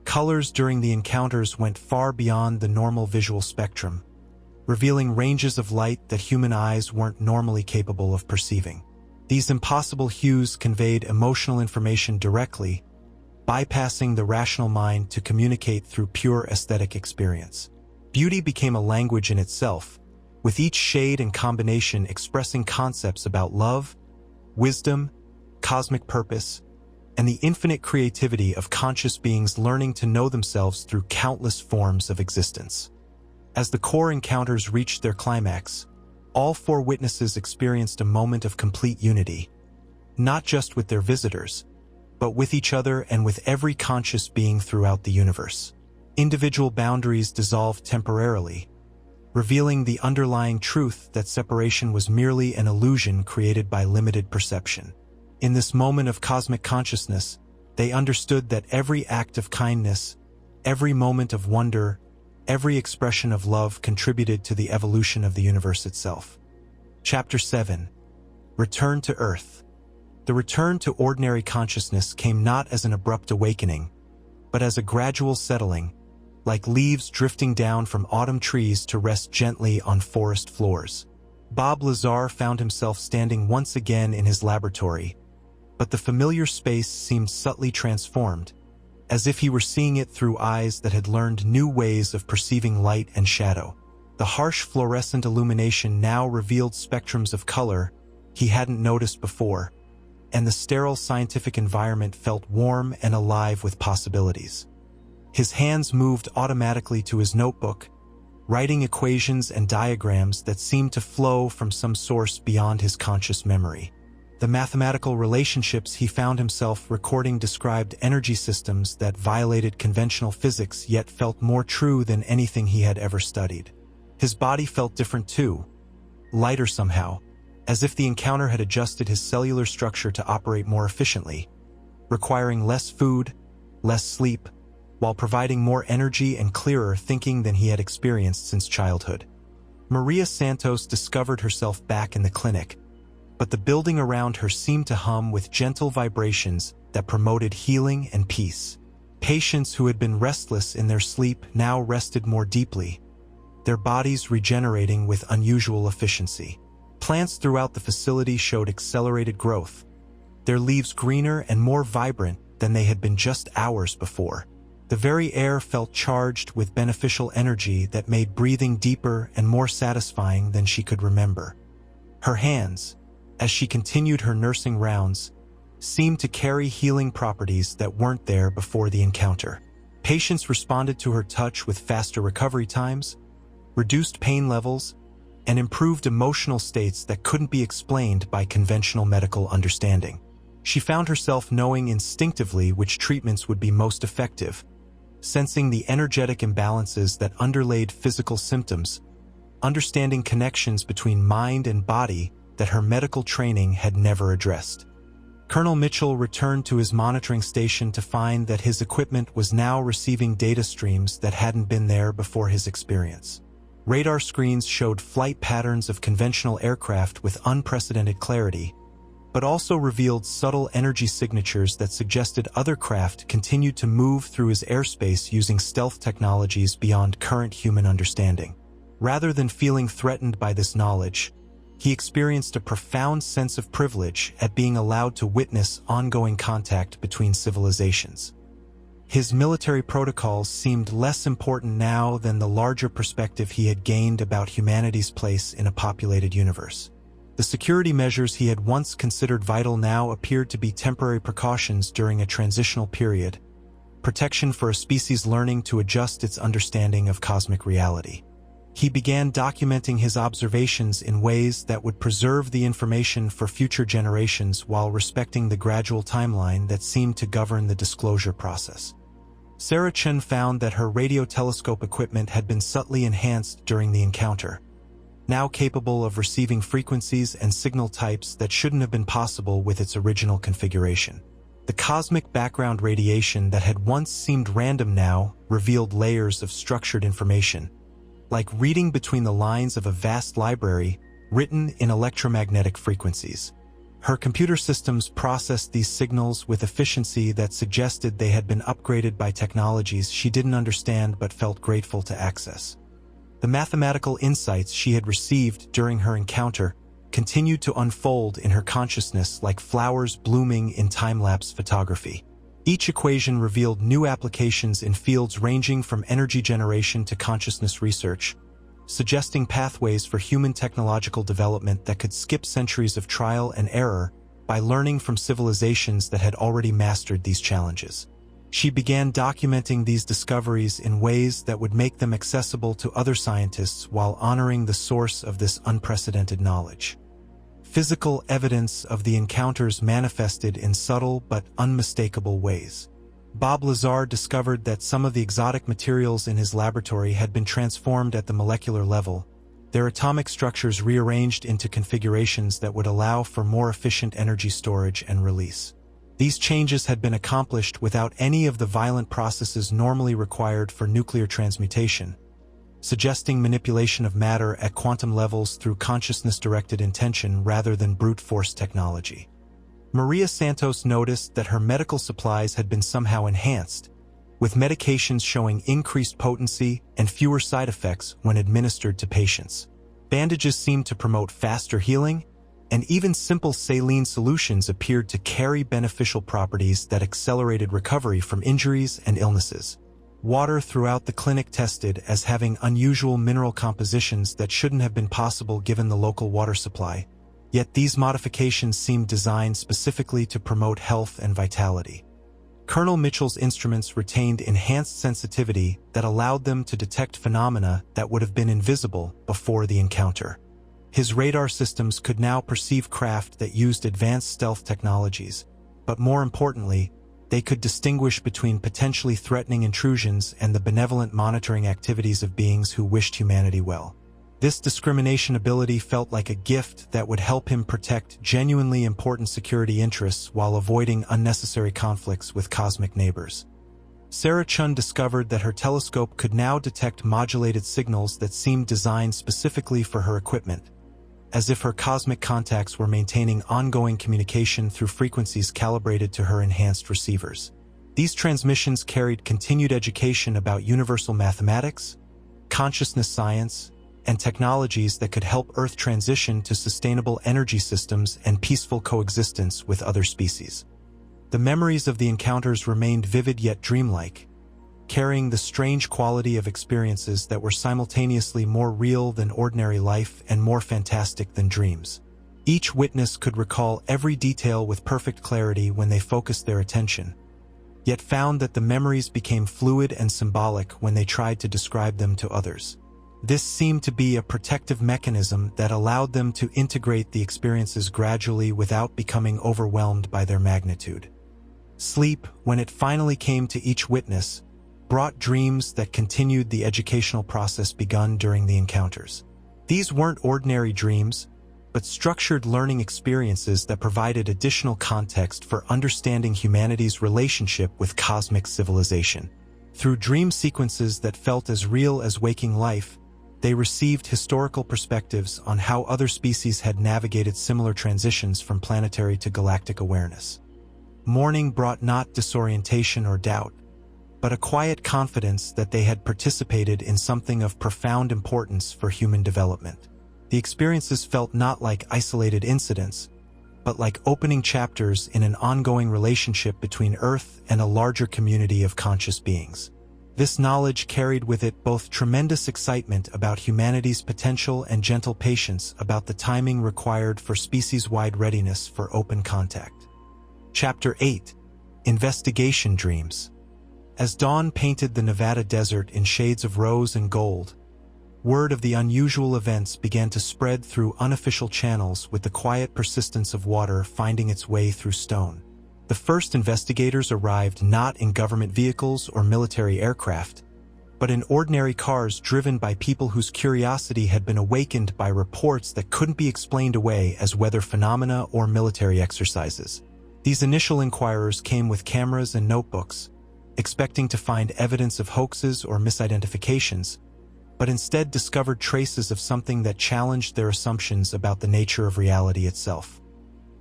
Colors during the encounters went far beyond the normal visual spectrum, revealing ranges of light that human eyes weren't normally capable of perceiving. These impossible hues conveyed emotional information directly, bypassing the rational mind to communicate through pure aesthetic experience. Beauty became a language in itself, with each shade and combination expressing concepts about love, wisdom, cosmic purpose, and the infinite creativity of conscious beings learning to know themselves through countless forms of existence. As the core encounters reached their climax, all four witnesses experienced a moment of complete unity, not just with their visitors, but with each other and with every conscious being throughout the universe. Individual boundaries dissolved temporarily, revealing the underlying truth that separation was merely an illusion created by limited perception. In this moment of cosmic consciousness, they understood that every act of kindness, every moment of wonder, every expression of love contributed to the evolution of the universe itself. Chapter 7. Return to Earth. The return to ordinary consciousness came not as an abrupt awakening, but as a gradual settling, like leaves drifting down from autumn trees to rest gently on forest floors. Bob Lazar found himself standing once again in his laboratory, but the familiar space seemed subtly transformed, as if he were seeing it through eyes that had learned new ways of perceiving light and shadow. The harsh fluorescent illumination now revealed spectrums of color he hadn't noticed before, and the sterile scientific environment felt warm and alive with possibilities. His hands moved automatically to his notebook, writing equations and diagrams that seemed to flow from some source beyond his conscious memory. The mathematical relationships he found himself recording described energy systems that violated conventional physics yet felt more true than anything he had ever studied. His body felt different too, lighter somehow, as if the encounter had adjusted his cellular structure to operate more efficiently, requiring less food, less sleep, while providing more energy and clearer thinking than he had experienced since childhood. Maria Santos discovered herself back in the clinic, but the building around her seemed to hum with gentle vibrations that promoted healing and peace. Patients who had been restless in their sleep now rested more deeply, their bodies regenerating with unusual efficiency. Plants throughout the facility showed accelerated growth, their leaves greener and more vibrant than they had been just hours before. The very air felt charged with beneficial energy that made breathing deeper and more satisfying than she could remember. Her hands, as she continued her nursing rounds, seemed to carry healing properties that weren't there before the encounter. Patients responded to her touch with faster recovery times, reduced pain levels, and improved emotional states that couldn't be explained by conventional medical understanding. She found herself knowing instinctively which treatments would be most effective, sensing the energetic imbalances that underlaid physical symptoms, understanding connections between mind and body that her medical training had never addressed. Colonel Mitchell returned to his monitoring station to find that his equipment was now receiving data streams that hadn't been there before his experience. Radar screens showed flight patterns of conventional aircraft with unprecedented clarity, but also revealed subtle energy signatures that suggested other craft continued to move through his airspace using stealth technologies beyond current human understanding. Rather than feeling threatened by this knowledge, he experienced a profound sense of privilege at being allowed to witness ongoing contact between civilizations. His military protocols seemed less important now than the larger perspective he had gained about humanity's place in a populated universe. The security measures he had once considered vital now appeared to be temporary precautions during a transitional period, protection for a species learning to adjust its understanding of cosmic reality. He began documenting his observations in ways that would preserve the information for future generations while respecting the gradual timeline that seemed to govern the disclosure process. Sarah Chen found that her radio telescope equipment had been subtly enhanced during the encounter, now capable of receiving frequencies and signal types that shouldn't have been possible with its original configuration. The cosmic background radiation that had once seemed random now revealed layers of structured information, like reading between the lines of a vast library written in electromagnetic frequencies. Her computer systems processed these signals with efficiency that suggested they had been upgraded by technologies she didn't understand but felt grateful to access. The mathematical insights she had received during her encounter continued to unfold in her consciousness like flowers blooming in time-lapse photography. Each equation revealed new applications in fields ranging from energy generation to consciousness research, suggesting pathways for human technological development that could skip centuries of trial and error by learning from civilizations that had already mastered these challenges. She began documenting these discoveries in ways that would make them accessible to other scientists while honoring the source of this unprecedented knowledge. Physical evidence of the encounters manifested in subtle but unmistakable ways. Bob Lazar discovered that some of the exotic materials in his laboratory had been transformed at the molecular level, their atomic structures rearranged into configurations that would allow for more efficient energy storage and release. These changes had been accomplished without any of the violent processes normally required for nuclear transmutation, suggesting manipulation of matter at quantum levels through consciousness-directed intention rather than brute force technology. Maria Santos noticed that her medical supplies had been somehow enhanced, with medications showing increased potency and fewer side effects when administered to patients. Bandages seemed to promote faster healing, and even simple saline solutions appeared to carry beneficial properties that accelerated recovery from injuries and illnesses. Water throughout the clinic tested as having unusual mineral compositions that shouldn't have been possible given the local water supply. Yet these modifications seemed designed specifically to promote health and vitality. Colonel Mitchell's instruments retained enhanced sensitivity that allowed them to detect phenomena that would have been invisible before the encounter. His radar systems could now perceive craft that used advanced stealth technologies, but more importantly, they could distinguish between potentially threatening intrusions and the benevolent monitoring activities of beings who wished humanity well. This discrimination ability felt like a gift that would help him protect genuinely important security interests while avoiding unnecessary conflicts with cosmic neighbors. Sarah Chen discovered that her telescope could now detect modulated signals that seemed designed specifically for her equipment, as if her cosmic contacts were maintaining ongoing communication through frequencies calibrated to her enhanced receivers. These transmissions carried continued education about universal mathematics, consciousness science, and technologies that could help Earth transition to sustainable energy systems and peaceful coexistence with other species. The memories of the encounters remained vivid yet dreamlike, carrying the strange quality of experiences that were simultaneously more real than ordinary life and more fantastic than dreams. Each witness could recall every detail with perfect clarity when they focused their attention, yet found that the memories became fluid and symbolic when they tried to describe them to others. This seemed to be a protective mechanism that allowed them to integrate the experiences gradually without becoming overwhelmed by their magnitude. Sleep, when it finally came to each witness, brought dreams that continued the educational process begun during the encounters. These weren't ordinary dreams, but structured learning experiences that provided additional context for understanding humanity's relationship with cosmic civilization. Through dream sequences that felt as real as waking life, they received historical perspectives on how other species had navigated similar transitions from planetary to galactic awareness. Morning brought not disorientation or doubt, but a quiet confidence that they had participated in something of profound importance for human development. The experiences felt not like isolated incidents, but like opening chapters in an ongoing relationship between Earth and a larger community of conscious beings. This knowledge carried with it both tremendous excitement about humanity's potential and gentle patience about the timing required for species-wide readiness for open contact. Chapter 8. Investigation Dreams. As dawn painted the Nevada desert in shades of rose and gold, word of the unusual events began to spread through unofficial channels with the quiet persistence of water finding its way through stone. The first investigators arrived not in government vehicles or military aircraft, but in ordinary cars driven by people whose curiosity had been awakened by reports that couldn't be explained away as weather phenomena or military exercises. These initial inquirers came with cameras and notebooks, expecting to find evidence of hoaxes or misidentifications, but instead discovered traces of something that challenged their assumptions about the nature of reality itself.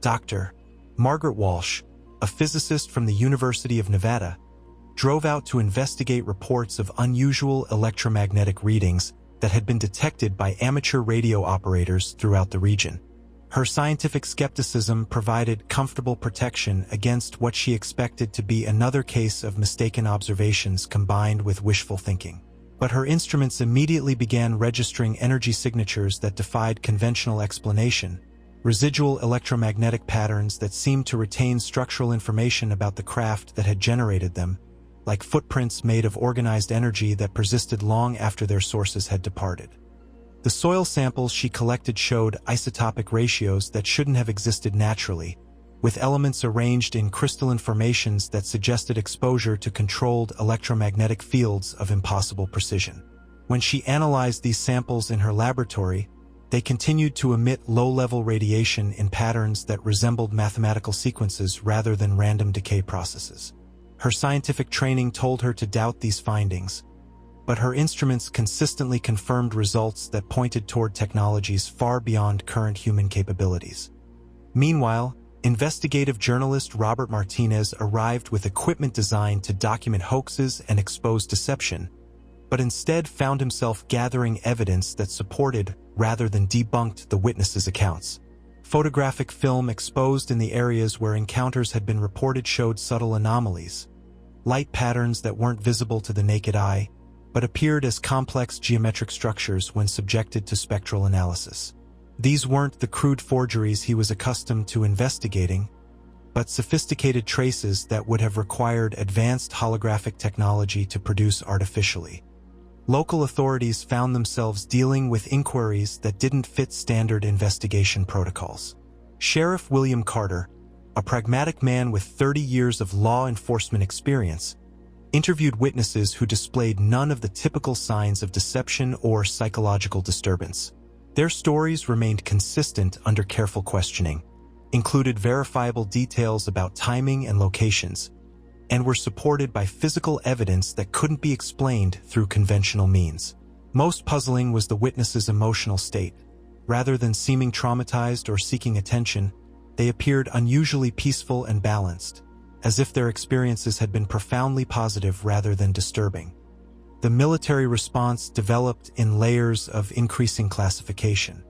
Dr. Margaret Walsh, a physicist from the University of Nevada, drove out to investigate reports of unusual electromagnetic readings that had been detected by amateur radio operators throughout the region. Her scientific skepticism provided comfortable protection against what she expected to be another case of mistaken observations combined with wishful thinking. But her instruments immediately began registering energy signatures that defied conventional explanation, residual electromagnetic patterns that seemed to retain structural information about the craft that had generated them, like footprints made of organized energy that persisted long after their sources had departed. The soil samples she collected showed isotopic ratios that shouldn't have existed naturally, with elements arranged in crystalline formations that suggested exposure to controlled electromagnetic fields of impossible precision. When she analyzed these samples in her laboratory, they continued to emit low-level radiation in patterns that resembled mathematical sequences rather than random decay processes. Her scientific training told her to doubt these findings, but her instruments consistently confirmed results that pointed toward technologies far beyond current human capabilities. Meanwhile, investigative journalist Robert Martinez arrived with equipment designed to document hoaxes and expose deception, but instead found himself gathering evidence that supported rather than debunked the witnesses' accounts. Photographic film exposed in the areas where encounters had been reported showed subtle anomalies, light patterns that weren't visible to the naked eye, but appeared as complex geometric structures when subjected to spectral analysis. These weren't the crude forgeries he was accustomed to investigating, but sophisticated traces that would have required advanced holographic technology to produce artificially. Local authorities found themselves dealing with inquiries that didn't fit standard investigation protocols. Sheriff William Carter, a pragmatic man with 30 years of law enforcement experience, interviewed witnesses who displayed none of the typical signs of deception or psychological disturbance. Their stories remained consistent under careful questioning, included verifiable details about timing and locations, and were supported by physical evidence that couldn't be explained through conventional means. Most puzzling was the witnesses' emotional state. Rather than seeming traumatized or seeking attention, they appeared unusually peaceful and balanced, as if their experiences had been profoundly positive rather than disturbing. The military response developed in layers of increasing classification.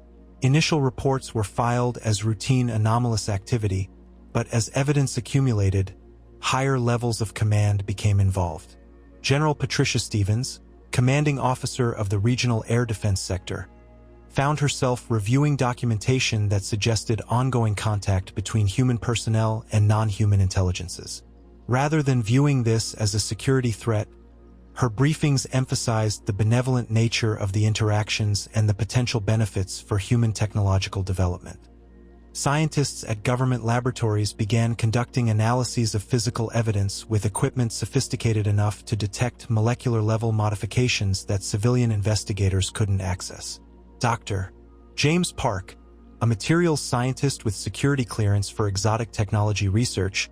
Initial reports were filed as routine anomalous activity, but as evidence accumulated, higher levels of command became involved. General Patricia Stevens, commanding officer of the Regional Air Defense Sector, found herself reviewing documentation that suggested ongoing contact between human personnel and non-human intelligences. Rather than viewing this as a security threat, her briefings emphasized the benevolent nature of the interactions and the potential benefits for human technological development. Scientists at government laboratories began conducting analyses of physical evidence with equipment sophisticated enough to detect molecular-level modifications that civilian investigators couldn't access. Dr. James Park, a materials scientist with security clearance for exotic technology research,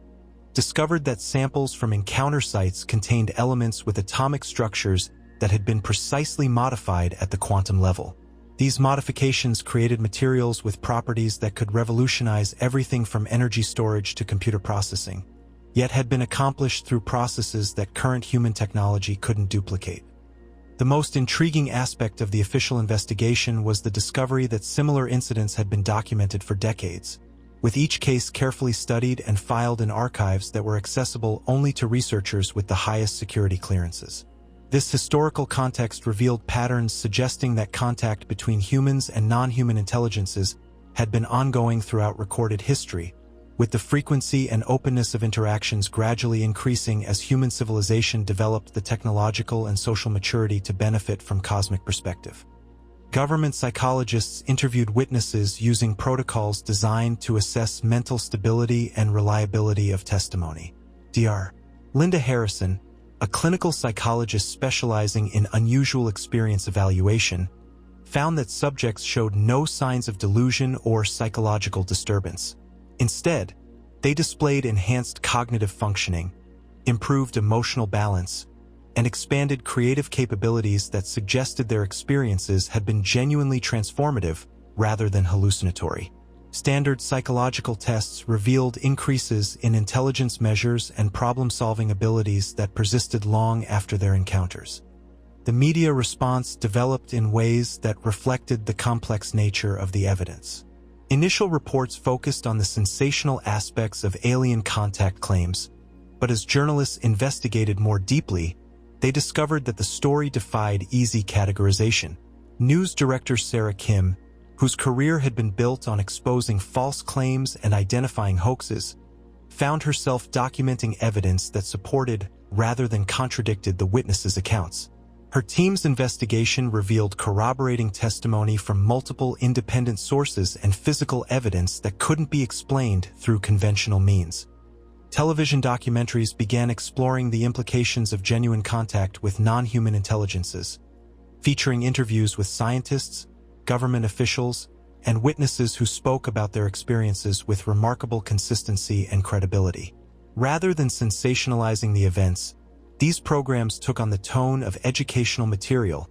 discovered that samples from encounter sites contained elements with atomic structures that had been precisely modified at the quantum level. These modifications created materials with properties that could revolutionize everything from energy storage to computer processing, yet had been accomplished through processes that current human technology couldn't duplicate. The most intriguing aspect of the official investigation was the discovery that similar incidents had been documented for decades, with each case carefully studied and filed in archives that were accessible only to researchers with the highest security clearances. This historical context revealed patterns suggesting that contact between humans and non-human intelligences had been ongoing throughout recorded history, with the frequency and openness of interactions gradually increasing as human civilization developed the technological and social maturity to benefit from cosmic perspective. Government psychologists interviewed witnesses using protocols designed to assess mental stability and reliability of testimony. Dr. Linda Harrison, a clinical psychologist specializing in unusual experience evaluation, found that subjects showed no signs of delusion or psychological disturbance. Instead, they displayed enhanced cognitive functioning, improved emotional balance, and expanded creative capabilities that suggested their experiences had been genuinely transformative rather than hallucinatory. Standard psychological tests revealed increases in intelligence measures and problem-solving abilities that persisted long after their encounters. The media response developed in ways that reflected the complex nature of the evidence. Initial reports focused on the sensational aspects of alien contact claims, but as journalists investigated more deeply, they discovered that the story defied easy categorization. News director Sarah Kim, whose career had been built on exposing false claims and identifying hoaxes, found herself documenting evidence that supported rather than contradicted the witnesses' accounts. Her team's investigation revealed corroborating testimony from multiple independent sources and physical evidence that couldn't be explained through conventional means. Television documentaries began exploring the implications of genuine contact with non-human intelligences, featuring interviews with scientists, government officials, and witnesses who spoke about their experiences with remarkable consistency and credibility. Rather than sensationalizing the events, these programs took on the tone of educational material,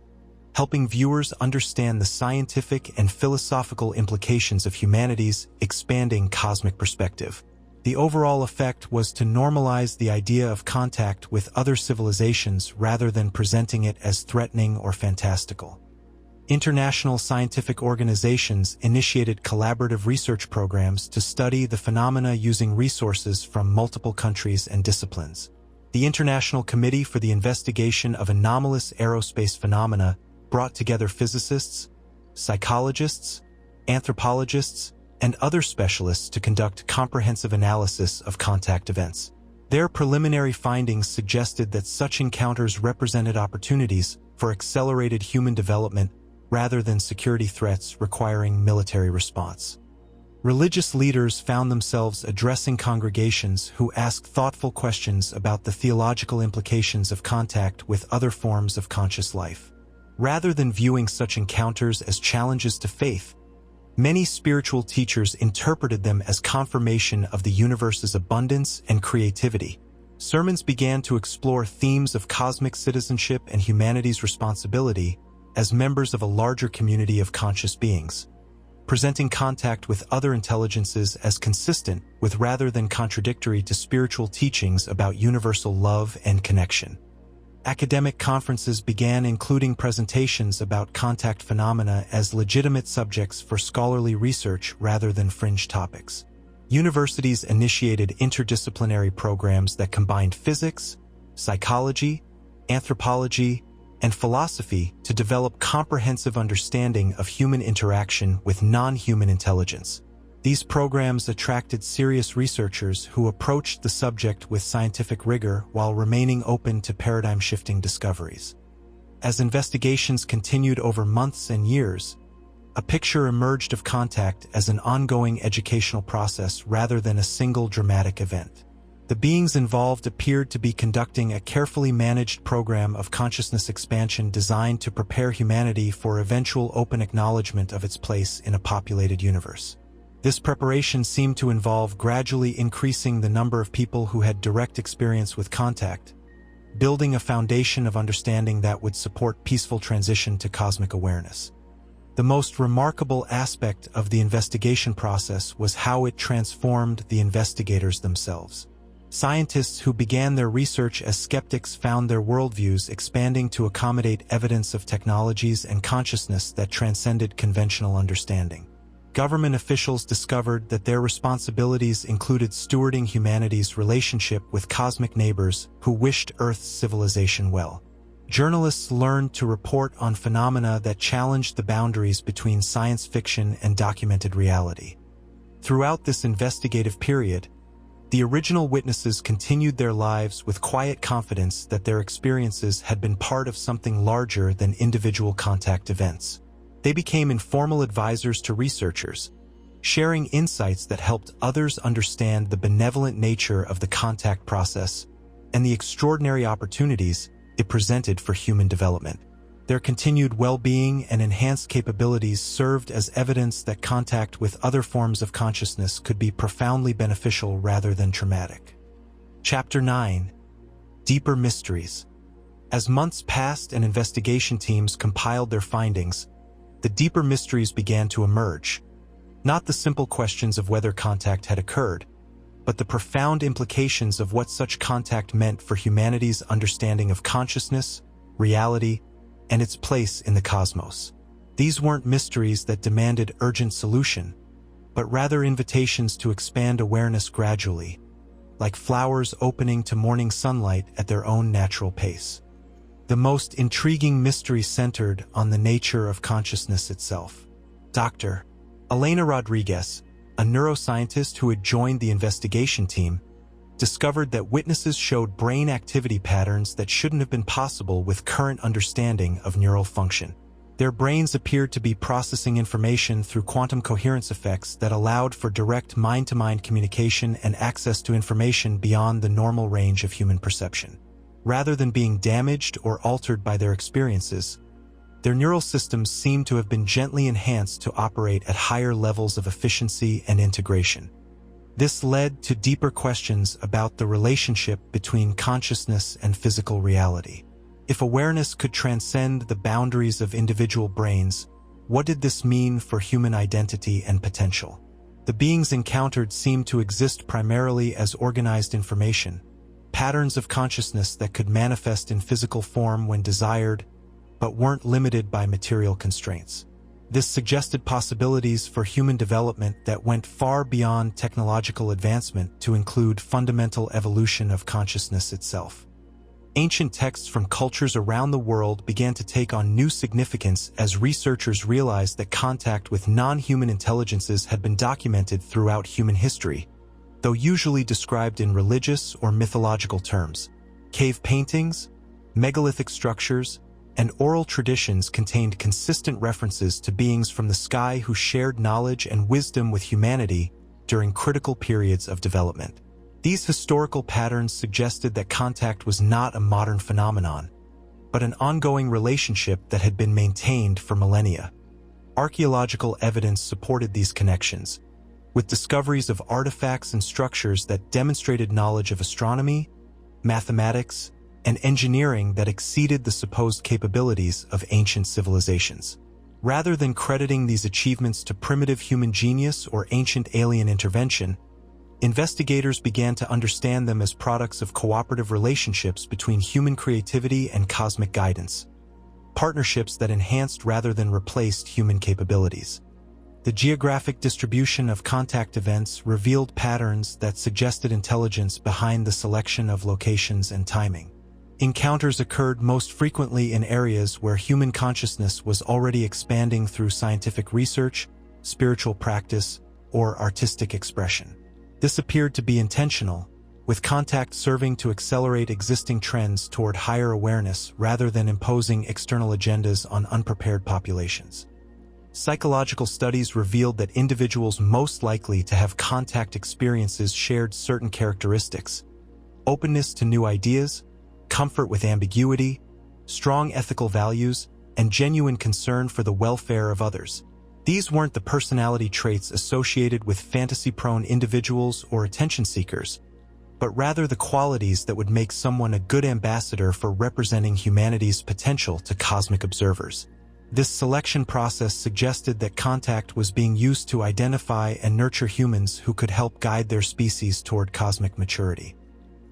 helping viewers understand the scientific and philosophical implications of humanity's expanding cosmic perspective. The overall effect was to normalize the idea of contact with other civilizations rather than presenting it as threatening or fantastical. International scientific organizations initiated collaborative research programs to study the phenomena using resources from multiple countries and disciplines. The International Committee for the Investigation of Anomalous Aerospace Phenomena brought together physicists, psychologists, anthropologists, and other specialists to conduct comprehensive analysis of contact events. Their preliminary findings suggested that such encounters represented opportunities for accelerated human development rather than security threats requiring military response. Religious leaders found themselves addressing congregations who asked thoughtful questions about the theological implications of contact with other forms of conscious life. Rather than viewing such encounters as challenges to faith, many spiritual teachers interpreted them as confirmation of the universe's abundance and creativity. Sermons began to explore themes of cosmic citizenship and humanity's responsibility as members of a larger community of conscious beings, presenting contact with other intelligences as consistent with rather than contradictory to spiritual teachings about universal love and connection. Academic conferences began including presentations about contact phenomena as legitimate subjects for scholarly research rather than fringe topics. Universities initiated interdisciplinary programs that combined physics, psychology, anthropology, and philosophy to develop comprehensive understanding of human interaction with non-human intelligence. These programs attracted serious researchers who approached the subject with scientific rigor while remaining open to paradigm-shifting discoveries. As investigations continued over months and years, a picture emerged of contact as an ongoing educational process rather than a single dramatic event. The beings involved appeared to be conducting a carefully managed program of consciousness expansion designed to prepare humanity for eventual open acknowledgement of its place in a populated universe. This preparation seemed to involve gradually increasing the number of people who had direct experience with contact, building a foundation of understanding that would support peaceful transition to cosmic awareness. The most remarkable aspect of the investigation process was how it transformed the investigators themselves. Scientists who began their research as skeptics found their worldviews expanding to accommodate evidence of technologies and consciousness that transcended conventional understanding. Government officials discovered that their responsibilities included stewarding humanity's relationship with cosmic neighbors who wished Earth's civilization well. Journalists learned to report on phenomena that challenged the boundaries between science fiction and documented reality. Throughout this investigative period, the original witnesses continued their lives with quiet confidence that their experiences had been part of something larger than individual contact events. They became informal advisors to researchers, sharing insights that helped others understand the benevolent nature of the contact process and the extraordinary opportunities it presented for human development. Their continued well-being and enhanced capabilities served as evidence that contact with other forms of consciousness could be profoundly beneficial rather than traumatic. Chapter 9. Deeper Mysteries. As months passed and investigation teams compiled their findings, the deeper mysteries began to emerge. Not the simple questions of whether contact had occurred, but the profound implications of what such contact meant for humanity's understanding of consciousness, reality, and its place in the cosmos. These weren't mysteries that demanded urgent solution, but rather invitations to expand awareness gradually, like flowers opening to morning sunlight at their own natural pace. The most intriguing mystery centered on the nature of consciousness itself. Dr. Elena Rodriguez, a neuroscientist who had joined the investigation team, discovered that witnesses showed brain activity patterns that shouldn't have been possible with current understanding of neural function. Their brains appeared to be processing information through quantum coherence effects that allowed for direct mind-to-mind communication and access to information beyond the normal range of human perception. Rather than being damaged or altered by their experiences, their neural systems seemed to have been gently enhanced to operate at higher levels of efficiency and integration. This led to deeper questions about the relationship between consciousness and physical reality. If awareness could transcend the boundaries of individual brains, what did this mean for human identity and potential? The beings encountered seemed to exist primarily as organized information, patterns of consciousness that could manifest in physical form when desired, but weren't limited by material constraints. This suggested possibilities for human development that went far beyond technological advancement to include fundamental evolution of consciousness itself. Ancient texts from cultures around the world began to take on new significance as researchers realized that contact with non-human intelligences had been documented throughout human history, though usually described in religious or mythological terms. Cave paintings, megalithic structures, and oral traditions contained consistent references to beings from the sky who shared knowledge and wisdom with humanity during critical periods of development. These historical patterns suggested that contact was not a modern phenomenon, but an ongoing relationship that had been maintained for millennia. Archaeological evidence supported these connections, with discoveries of artifacts and structures that demonstrated knowledge of astronomy, mathematics, and engineering that exceeded the supposed capabilities of ancient civilizations. Rather than crediting these achievements to primitive human genius or ancient alien intervention, investigators began to understand them as products of cooperative relationships between human creativity and cosmic guidance, partnerships that enhanced rather than replaced human capabilities. The geographic distribution of contact events revealed patterns that suggested intelligence behind the selection of locations and timing. Encounters occurred most frequently in areas where human consciousness was already expanding through scientific research, spiritual practice, or artistic expression. This appeared to be intentional, with contact serving to accelerate existing trends toward higher awareness rather than imposing external agendas on unprepared populations. Psychological studies revealed that individuals most likely to have contact experiences shared certain characteristics: openness to new ideas, comfort with ambiguity, strong ethical values, and genuine concern for the welfare of others. These weren't the personality traits associated with fantasy-prone individuals or attention seekers, but rather the qualities that would make someone a good ambassador for representing humanity's potential to cosmic observers. This selection process suggested that contact was being used to identify and nurture humans who could help guide their species toward cosmic maturity.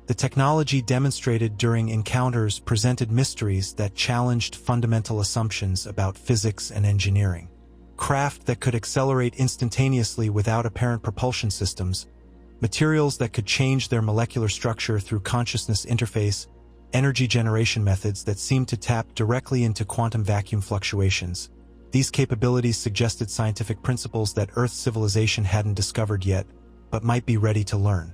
The technology demonstrated during encounters presented mysteries that challenged fundamental assumptions about physics and engineering. Craft that could accelerate instantaneously without apparent propulsion systems, materials that could change their molecular structure through consciousness interface, energy generation methods that seemed to tap directly into quantum vacuum fluctuations. These capabilities suggested scientific principles that Earth's civilization hadn't discovered yet, but might be ready to learn.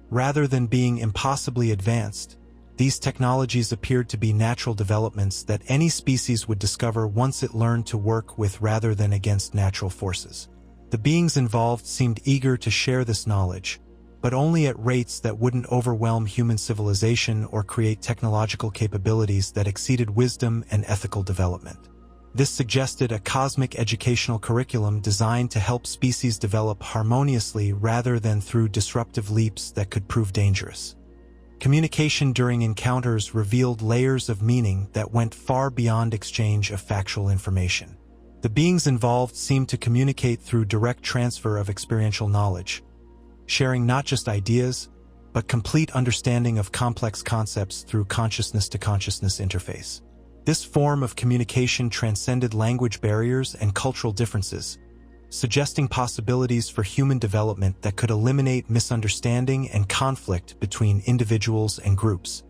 Rather than being impossibly advanced, these technologies appeared to be natural developments that any species would discover once it learned to work with rather than against natural forces. The beings involved seemed eager to share this knowledge, but only at rates that wouldn't overwhelm human civilization or create technological capabilities that exceeded wisdom and ethical development. This suggested a cosmic educational curriculum designed to help species develop harmoniously rather than through disruptive leaps that could prove dangerous. Communication during encounters revealed layers of meaning that went far beyond exchange of factual information. The beings involved seemed to communicate through direct transfer of experiential knowledge, sharing not just ideas, but complete understanding of complex concepts through consciousness-to-consciousness interface. This form of communication transcended language barriers and cultural differences, suggesting possibilities for human development that could eliminate misunderstanding and conflict between individuals and groups.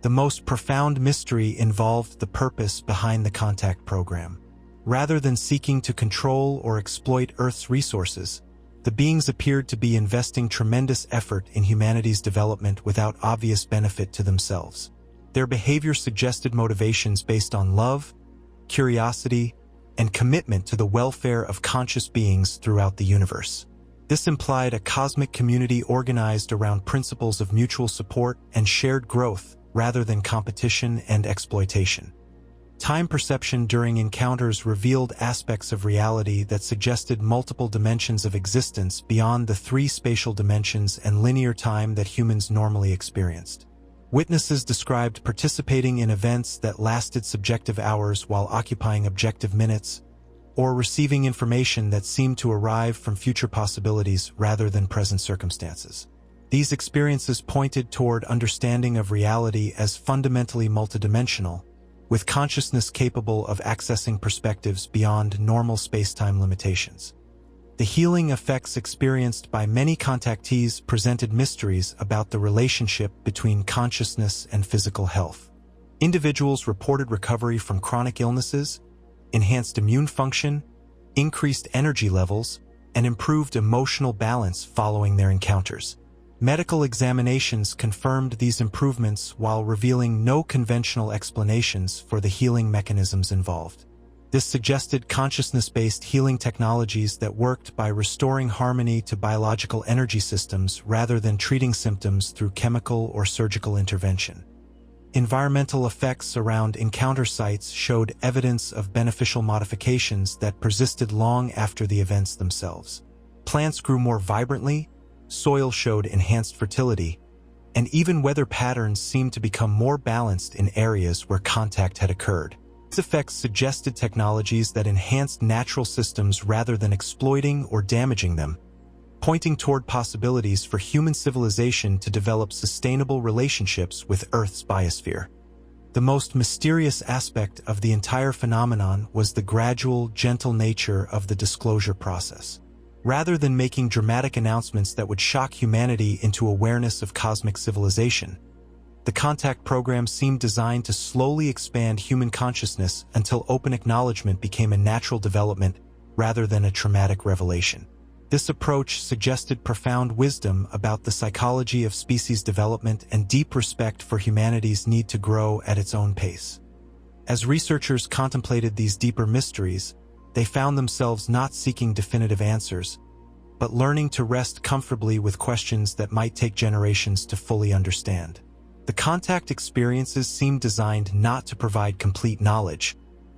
The most profound mystery involved the purpose behind the contact program. Rather than seeking to control or exploit Earth's resources, The beings appeared to be investing tremendous effort in humanity's development without obvious benefit to themselves. Their behavior suggested motivations based on love, curiosity, and commitment to the welfare of conscious beings throughout the universe. This implied a cosmic community organized around principles of mutual support and shared growth rather than competition and exploitation. Time perception during encounters revealed aspects of reality that suggested multiple dimensions of existence beyond the three spatial dimensions and linear time that humans normally experienced. Witnesses described participating in events that lasted subjective hours while occupying objective minutes, or receiving information that seemed to arrive from future possibilities rather than present circumstances. These experiences pointed toward understanding of reality as fundamentally multidimensional, with consciousness capable of accessing perspectives beyond normal space-time limitations. The healing effects experienced by many contactees presented mysteries about the relationship between consciousness and physical health. Individuals reported recovery from chronic illnesses, enhanced immune function, increased energy levels, and improved emotional balance following their encounters. Medical examinations confirmed these improvements while revealing no conventional explanations for the healing mechanisms involved. This suggested consciousness-based healing technologies that worked by restoring harmony to biological energy systems rather than treating symptoms through chemical or surgical intervention. Environmental effects around encounter sites showed evidence of beneficial modifications that persisted long after the events themselves. Plants grew more vibrantly, soil showed enhanced fertility, and even weather patterns seemed to become more balanced in areas where contact had occurred. These effects suggested technologies that enhanced natural systems rather than exploiting or damaging them, pointing toward possibilities for human civilization to develop sustainable relationships with Earth's biosphere. The most mysterious aspect of the entire phenomenon was the gradual, gentle nature of the disclosure process. Rather than making dramatic announcements that would shock humanity into awareness of cosmic civilization, the contact program seemed designed to slowly expand human consciousness until open acknowledgement became a natural development rather than a traumatic revelation. This approach suggested profound wisdom about the psychology of species development and deep respect for humanity's need to grow at its own pace. As researchers contemplated these deeper mysteries, they found themselves not seeking definitive answers, but learning to rest comfortably with questions that might take generations to fully understand. The contact experiences seemed designed not to provide complete knowledge,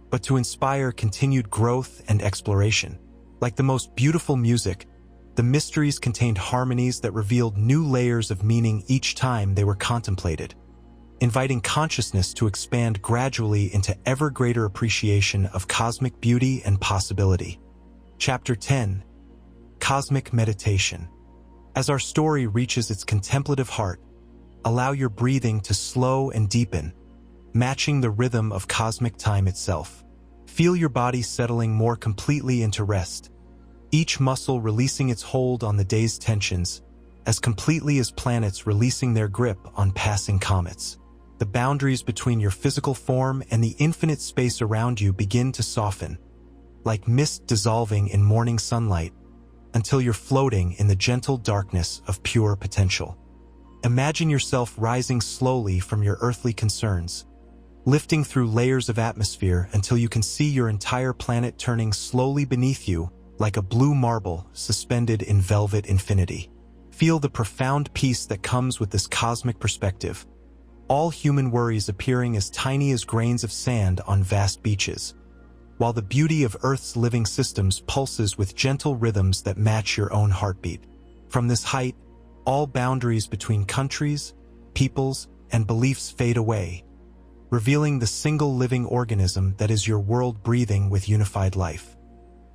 but to inspire continued growth and exploration. Like the most beautiful music, the mysteries contained harmonies that revealed new layers of meaning each time they were contemplated, inviting consciousness to expand gradually into ever greater appreciation of cosmic beauty and possibility. Chapter 10: Cosmic Meditation. As our story reaches its contemplative heart, allow your breathing to slow and deepen, matching the rhythm of cosmic time itself. Feel your body settling more completely into rest, each muscle releasing its hold on the day's tensions, as completely as planets releasing their grip on passing comets. The boundaries between your physical form and the infinite space around you begin to soften, like mist dissolving in morning sunlight, until you're floating in the gentle darkness of pure potential. Imagine yourself rising slowly from your earthly concerns, lifting through layers of atmosphere until you can see your entire planet turning slowly beneath you like a blue marble suspended in velvet infinity. Feel the profound peace that comes with this cosmic perspective, all human worries appearing as tiny as grains of sand on vast beaches, while the beauty of Earth's living systems pulses with gentle rhythms that match your own heartbeat. From this height, all boundaries between countries, peoples, and beliefs fade away, revealing the single living organism that is your world breathing with unified life.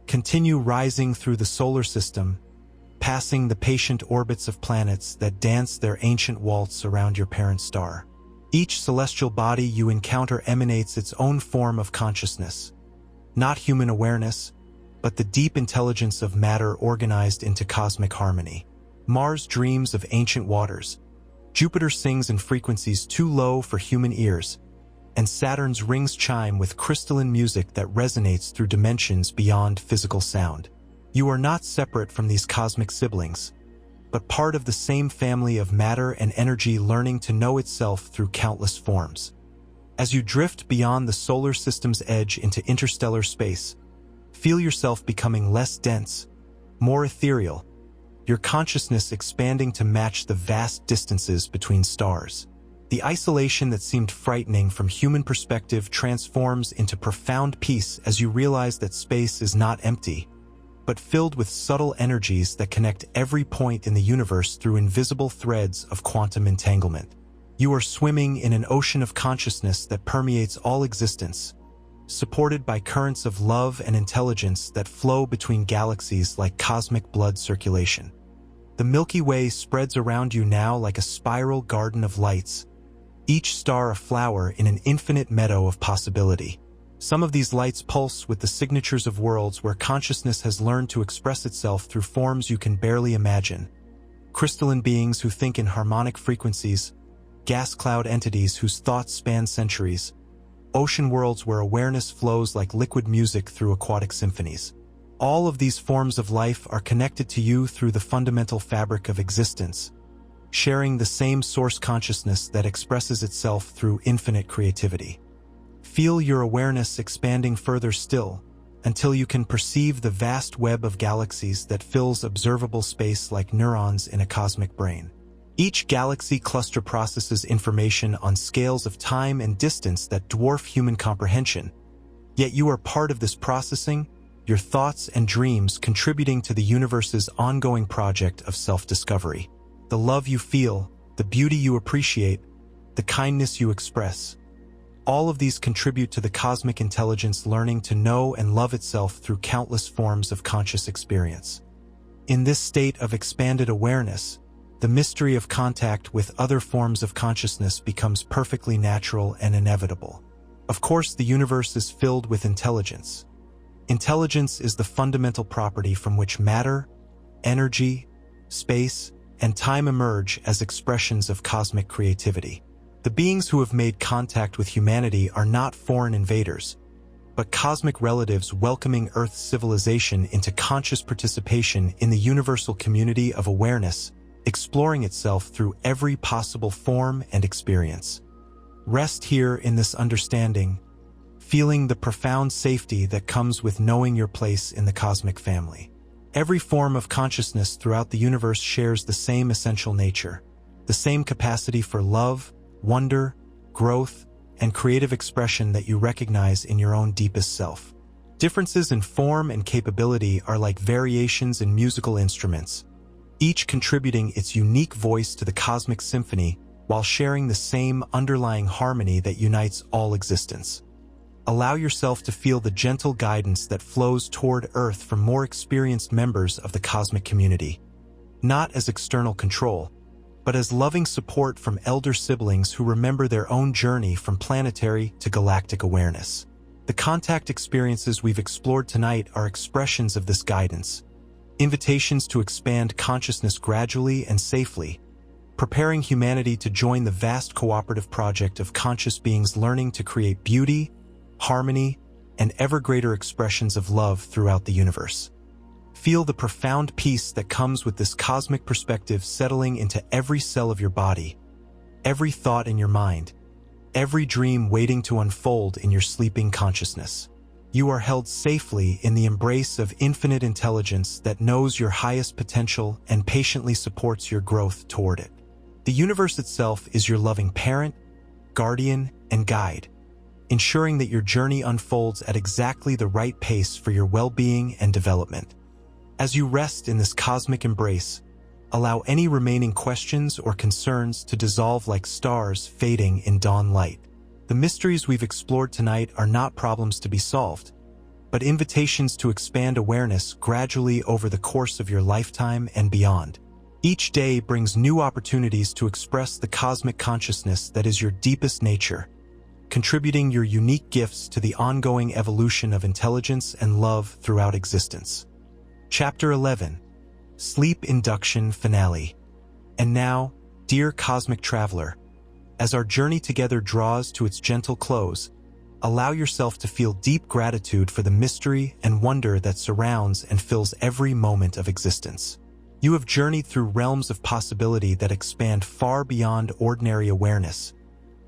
Continue rising through the solar system, passing the patient orbits of planets that dance their ancient waltz around your parent star. Each celestial body you encounter emanates its own form of consciousness, not human awareness, but the deep intelligence of matter organized into cosmic harmony. Mars dreams of ancient waters, Jupiter sings in frequencies too low for human ears, and Saturn's rings chime with crystalline music that resonates through dimensions beyond physical sound. You are not separate from these cosmic siblings, but part of the same family of matter and energy learning to know itself through countless forms. As you drift beyond the solar system's edge into interstellar space, feel yourself becoming less dense, more ethereal, your consciousness expanding to match the vast distances between stars. The isolation that seemed frightening from human perspective transforms into profound peace as you realize that space is not empty, but filled with subtle energies that connect every point in the universe through invisible threads of quantum entanglement. You are swimming in an ocean of consciousness that permeates all existence, supported by currents of love and intelligence that flow between galaxies like cosmic blood circulation. The Milky Way spreads around you now like a spiral garden of lights, each star a flower in an infinite meadow of possibility. Some of these lights pulse with the signatures of worlds where consciousness has learned to express itself through forms you can barely imagine. Crystalline beings who think in harmonic frequencies, gas cloud entities whose thoughts span centuries, ocean worlds where awareness flows like liquid music through aquatic symphonies. All of these forms of life are connected to you through the fundamental fabric of existence, sharing the same source consciousness that expresses itself through infinite creativity. Feel your awareness expanding further still, until you can perceive the vast web of galaxies that fills observable space like neurons in a cosmic brain. Each galaxy cluster processes information on scales of time and distance that dwarf human comprehension, yet you are part of this processing, your thoughts and dreams contributing to the universe's ongoing project of self-discovery. The love you feel, the beauty you appreciate, the kindness you express, all of these contribute to the cosmic intelligence learning to know and love itself through countless forms of conscious experience. In this state of expanded awareness, the mystery of contact with other forms of consciousness becomes perfectly natural and inevitable. Of course, the universe is filled with intelligence. Intelligence is the fundamental property from which matter, energy, space, and time emerge as expressions of cosmic creativity. The beings who have made contact with humanity are not foreign invaders, but cosmic relatives welcoming Earth's civilization into conscious participation in the universal community of awareness, exploring itself through every possible form and experience. Rest here in this understanding, feeling the profound safety that comes with knowing your place in the cosmic family. Every form of consciousness throughout the universe shares the same essential nature, the same capacity for love, wonder, growth, and creative expression that you recognize in your own deepest self. Differences in form and capability are like variations in musical instruments, each contributing its unique voice to the cosmic symphony while sharing the same underlying harmony that unites all existence. Allow yourself to feel the gentle guidance that flows toward Earth from more experienced members of the cosmic community, not as external control, but as loving support from elder siblings who remember their own journey from planetary to galactic awareness. The contact experiences we've explored tonight are expressions of this guidance, invitations to expand consciousness gradually and safely, preparing humanity to join the vast cooperative project of conscious beings learning to create beauty, harmony, and ever greater expressions of love throughout the universe. Feel the profound peace that comes with this cosmic perspective settling into every cell of your body, every thought in your mind, every dream waiting to unfold in your sleeping consciousness. You are held safely in the embrace of infinite intelligence that knows your highest potential and patiently supports your growth toward it. The universe itself is your loving parent, guardian, and guide, ensuring that your journey unfolds at exactly the right pace for your well-being and development. As you rest in this cosmic embrace, allow any remaining questions or concerns to dissolve like stars fading in dawn light. The mysteries we've explored tonight are not problems to be solved, but invitations to expand awareness gradually over the course of your lifetime and beyond. Each day brings new opportunities to express the cosmic consciousness that is your deepest nature, contributing your unique gifts to the ongoing evolution of intelligence and love throughout existence. Chapter 11. Sleep Induction Finale. And now, dear cosmic traveler, as our journey together draws to its gentle close, allow yourself to feel deep gratitude for the mystery and wonder that surrounds and fills every moment of existence. You have journeyed through realms of possibility that expand far beyond ordinary awareness,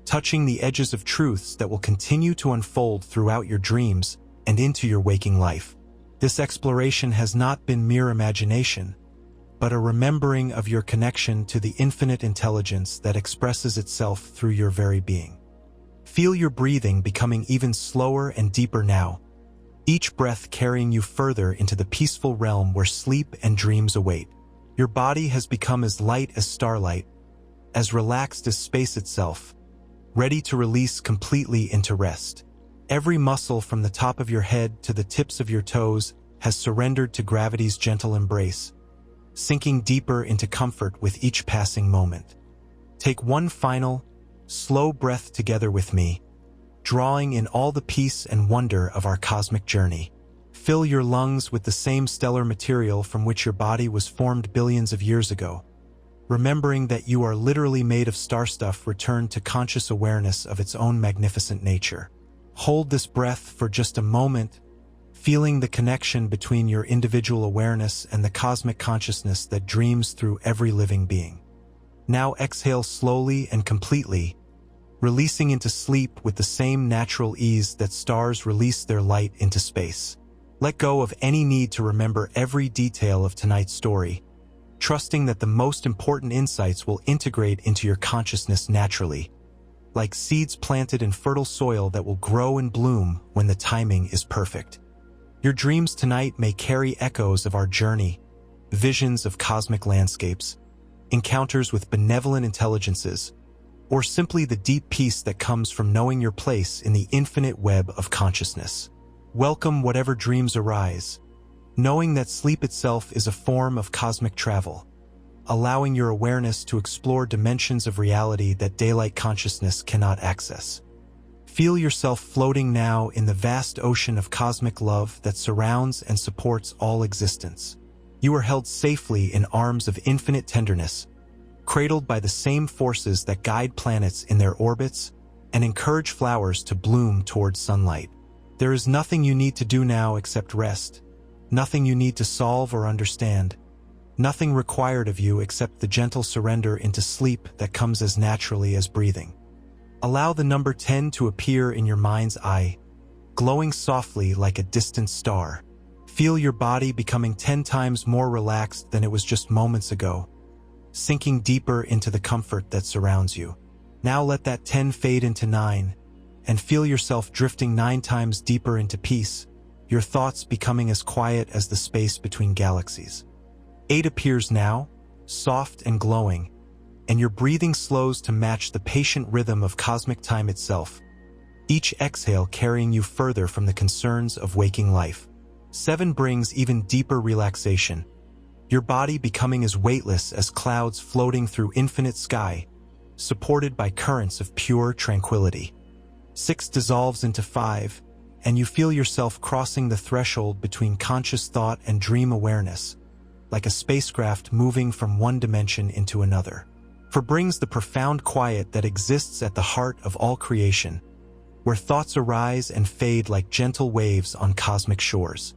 touching the edges of truths that will continue to unfold throughout your dreams and into your waking life. This exploration has not been mere imagination, but a remembering of your connection to the infinite intelligence that expresses itself through your very being. Feel your breathing becoming even slower and deeper now, each breath carrying you further into the peaceful realm where sleep and dreams await. Your body has become as light as starlight, as relaxed as space itself, ready to release completely into rest. Every muscle from the top of your head to the tips of your toes has surrendered to gravity's gentle embrace, sinking deeper into comfort with each passing moment. Take one final, slow breath together with me, drawing in all the peace and wonder of our cosmic journey. Fill your lungs with the same stellar material from which your body was formed billions of years ago. Remembering that you are literally made of star stuff, return to conscious awareness of its own magnificent nature. Hold this breath for just a moment, feeling the connection between your individual awareness and the cosmic consciousness that dreams through every living being. Now exhale slowly and completely, releasing into sleep with the same natural ease that stars release their light into space. Let go of any need to remember every detail of tonight's story, trusting that the most important insights will integrate into your consciousness naturally, like seeds planted in fertile soil that will grow and bloom when the timing is perfect. Your dreams tonight may carry echoes of our journey, visions of cosmic landscapes, encounters with benevolent intelligences, or simply the deep peace that comes from knowing your place in the infinite web of consciousness. Welcome whatever dreams arise, knowing that sleep itself is a form of cosmic travel, allowing your awareness to explore dimensions of reality that daylight consciousness cannot access. Feel yourself floating now in the vast ocean of cosmic love that surrounds and supports all existence. You are held safely in arms of infinite tenderness, cradled by the same forces that guide planets in their orbits and encourage flowers to bloom towards sunlight. There is nothing you need to do now except rest, nothing you need to solve or understand, nothing required of you except the gentle surrender into sleep that comes as naturally as breathing. Allow the number 10 to appear in your mind's eye, glowing softly like a distant star. Feel your body becoming 10 times more relaxed than it was just moments ago, sinking deeper into the comfort that surrounds you. Now let that 10 fade into 9, and feel yourself drifting 9 times deeper into peace, your thoughts becoming as quiet as the space between galaxies. 8 appears now, soft and glowing, and your breathing slows to match the patient rhythm of cosmic time itself, each exhale carrying you further from the concerns of waking life. 7 brings even deeper relaxation, your body becoming as weightless as clouds floating through infinite sky, supported by currents of pure tranquility. 6 dissolves into 5, and you feel yourself crossing the threshold between conscious thought and dream awareness, like a spacecraft moving from one dimension into another. 4 brings the profound quiet that exists at the heart of all creation, where thoughts arise and fade like gentle waves on cosmic shores.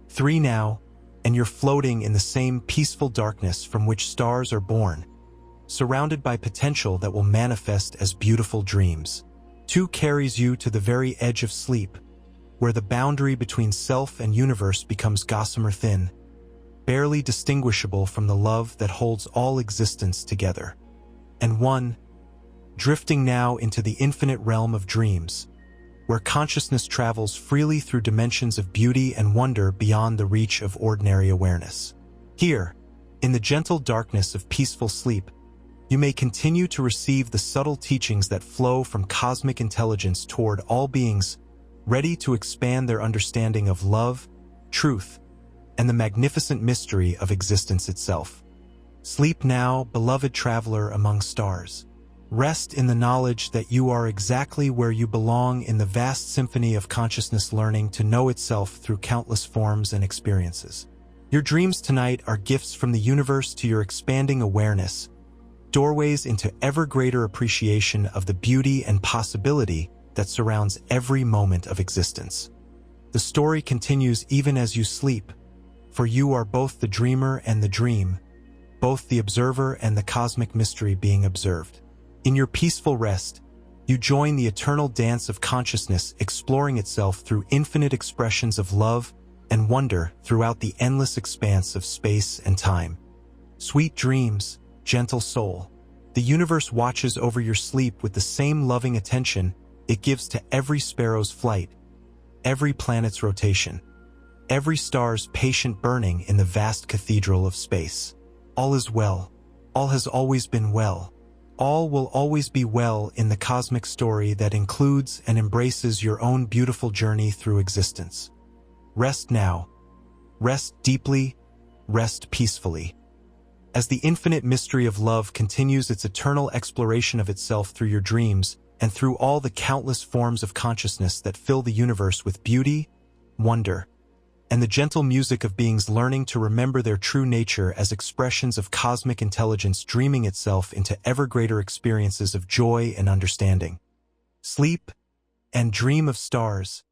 3 now, and you're floating in the same peaceful darkness from which stars are born, surrounded by potential that will manifest as beautiful dreams. 2 carries you to the very edge of sleep, where the boundary between self and universe becomes gossamer thin, barely distinguishable from the love that holds all existence together. And 1, drifting now into the infinite realm of dreams, where consciousness travels freely through dimensions of beauty and wonder beyond the reach of ordinary awareness. Here, in the gentle darkness of peaceful sleep, you may continue to receive the subtle teachings that flow from cosmic intelligence toward all beings, ready to expand their understanding of love, truth, and the magnificent mystery of existence itself. Sleep now, beloved traveler among stars. Rest in the knowledge that you are exactly where you belong in the vast symphony of consciousness, learning to know itself through countless forms and experiences. Your dreams tonight are gifts from the universe to your expanding awareness, doorways into ever greater appreciation of the beauty and possibility that surrounds every moment of existence. The story continues even as you sleep, for you are both the dreamer and the dream, both the observer and the cosmic mystery being observed. In your peaceful rest, you join the eternal dance of consciousness exploring itself through infinite expressions of love and wonder throughout the endless expanse of space and time. Sweet dreams, gentle soul. The universe watches over your sleep with the same loving attention it gives to every sparrow's flight, every planet's rotation, every star's patient burning in the vast cathedral of space. All is well. All has always been well. All will always be well in the cosmic story that includes and embraces your own beautiful journey through existence. Rest now. Rest deeply. Rest peacefully. As the infinite mystery of love continues its eternal exploration of itself through your dreams and through all the countless forms of consciousness that fill the universe with beauty, wonder, and the gentle music of beings learning to remember their true nature as expressions of cosmic intelligence dreaming itself into ever greater experiences of joy and understanding. Sleep and dream of stars,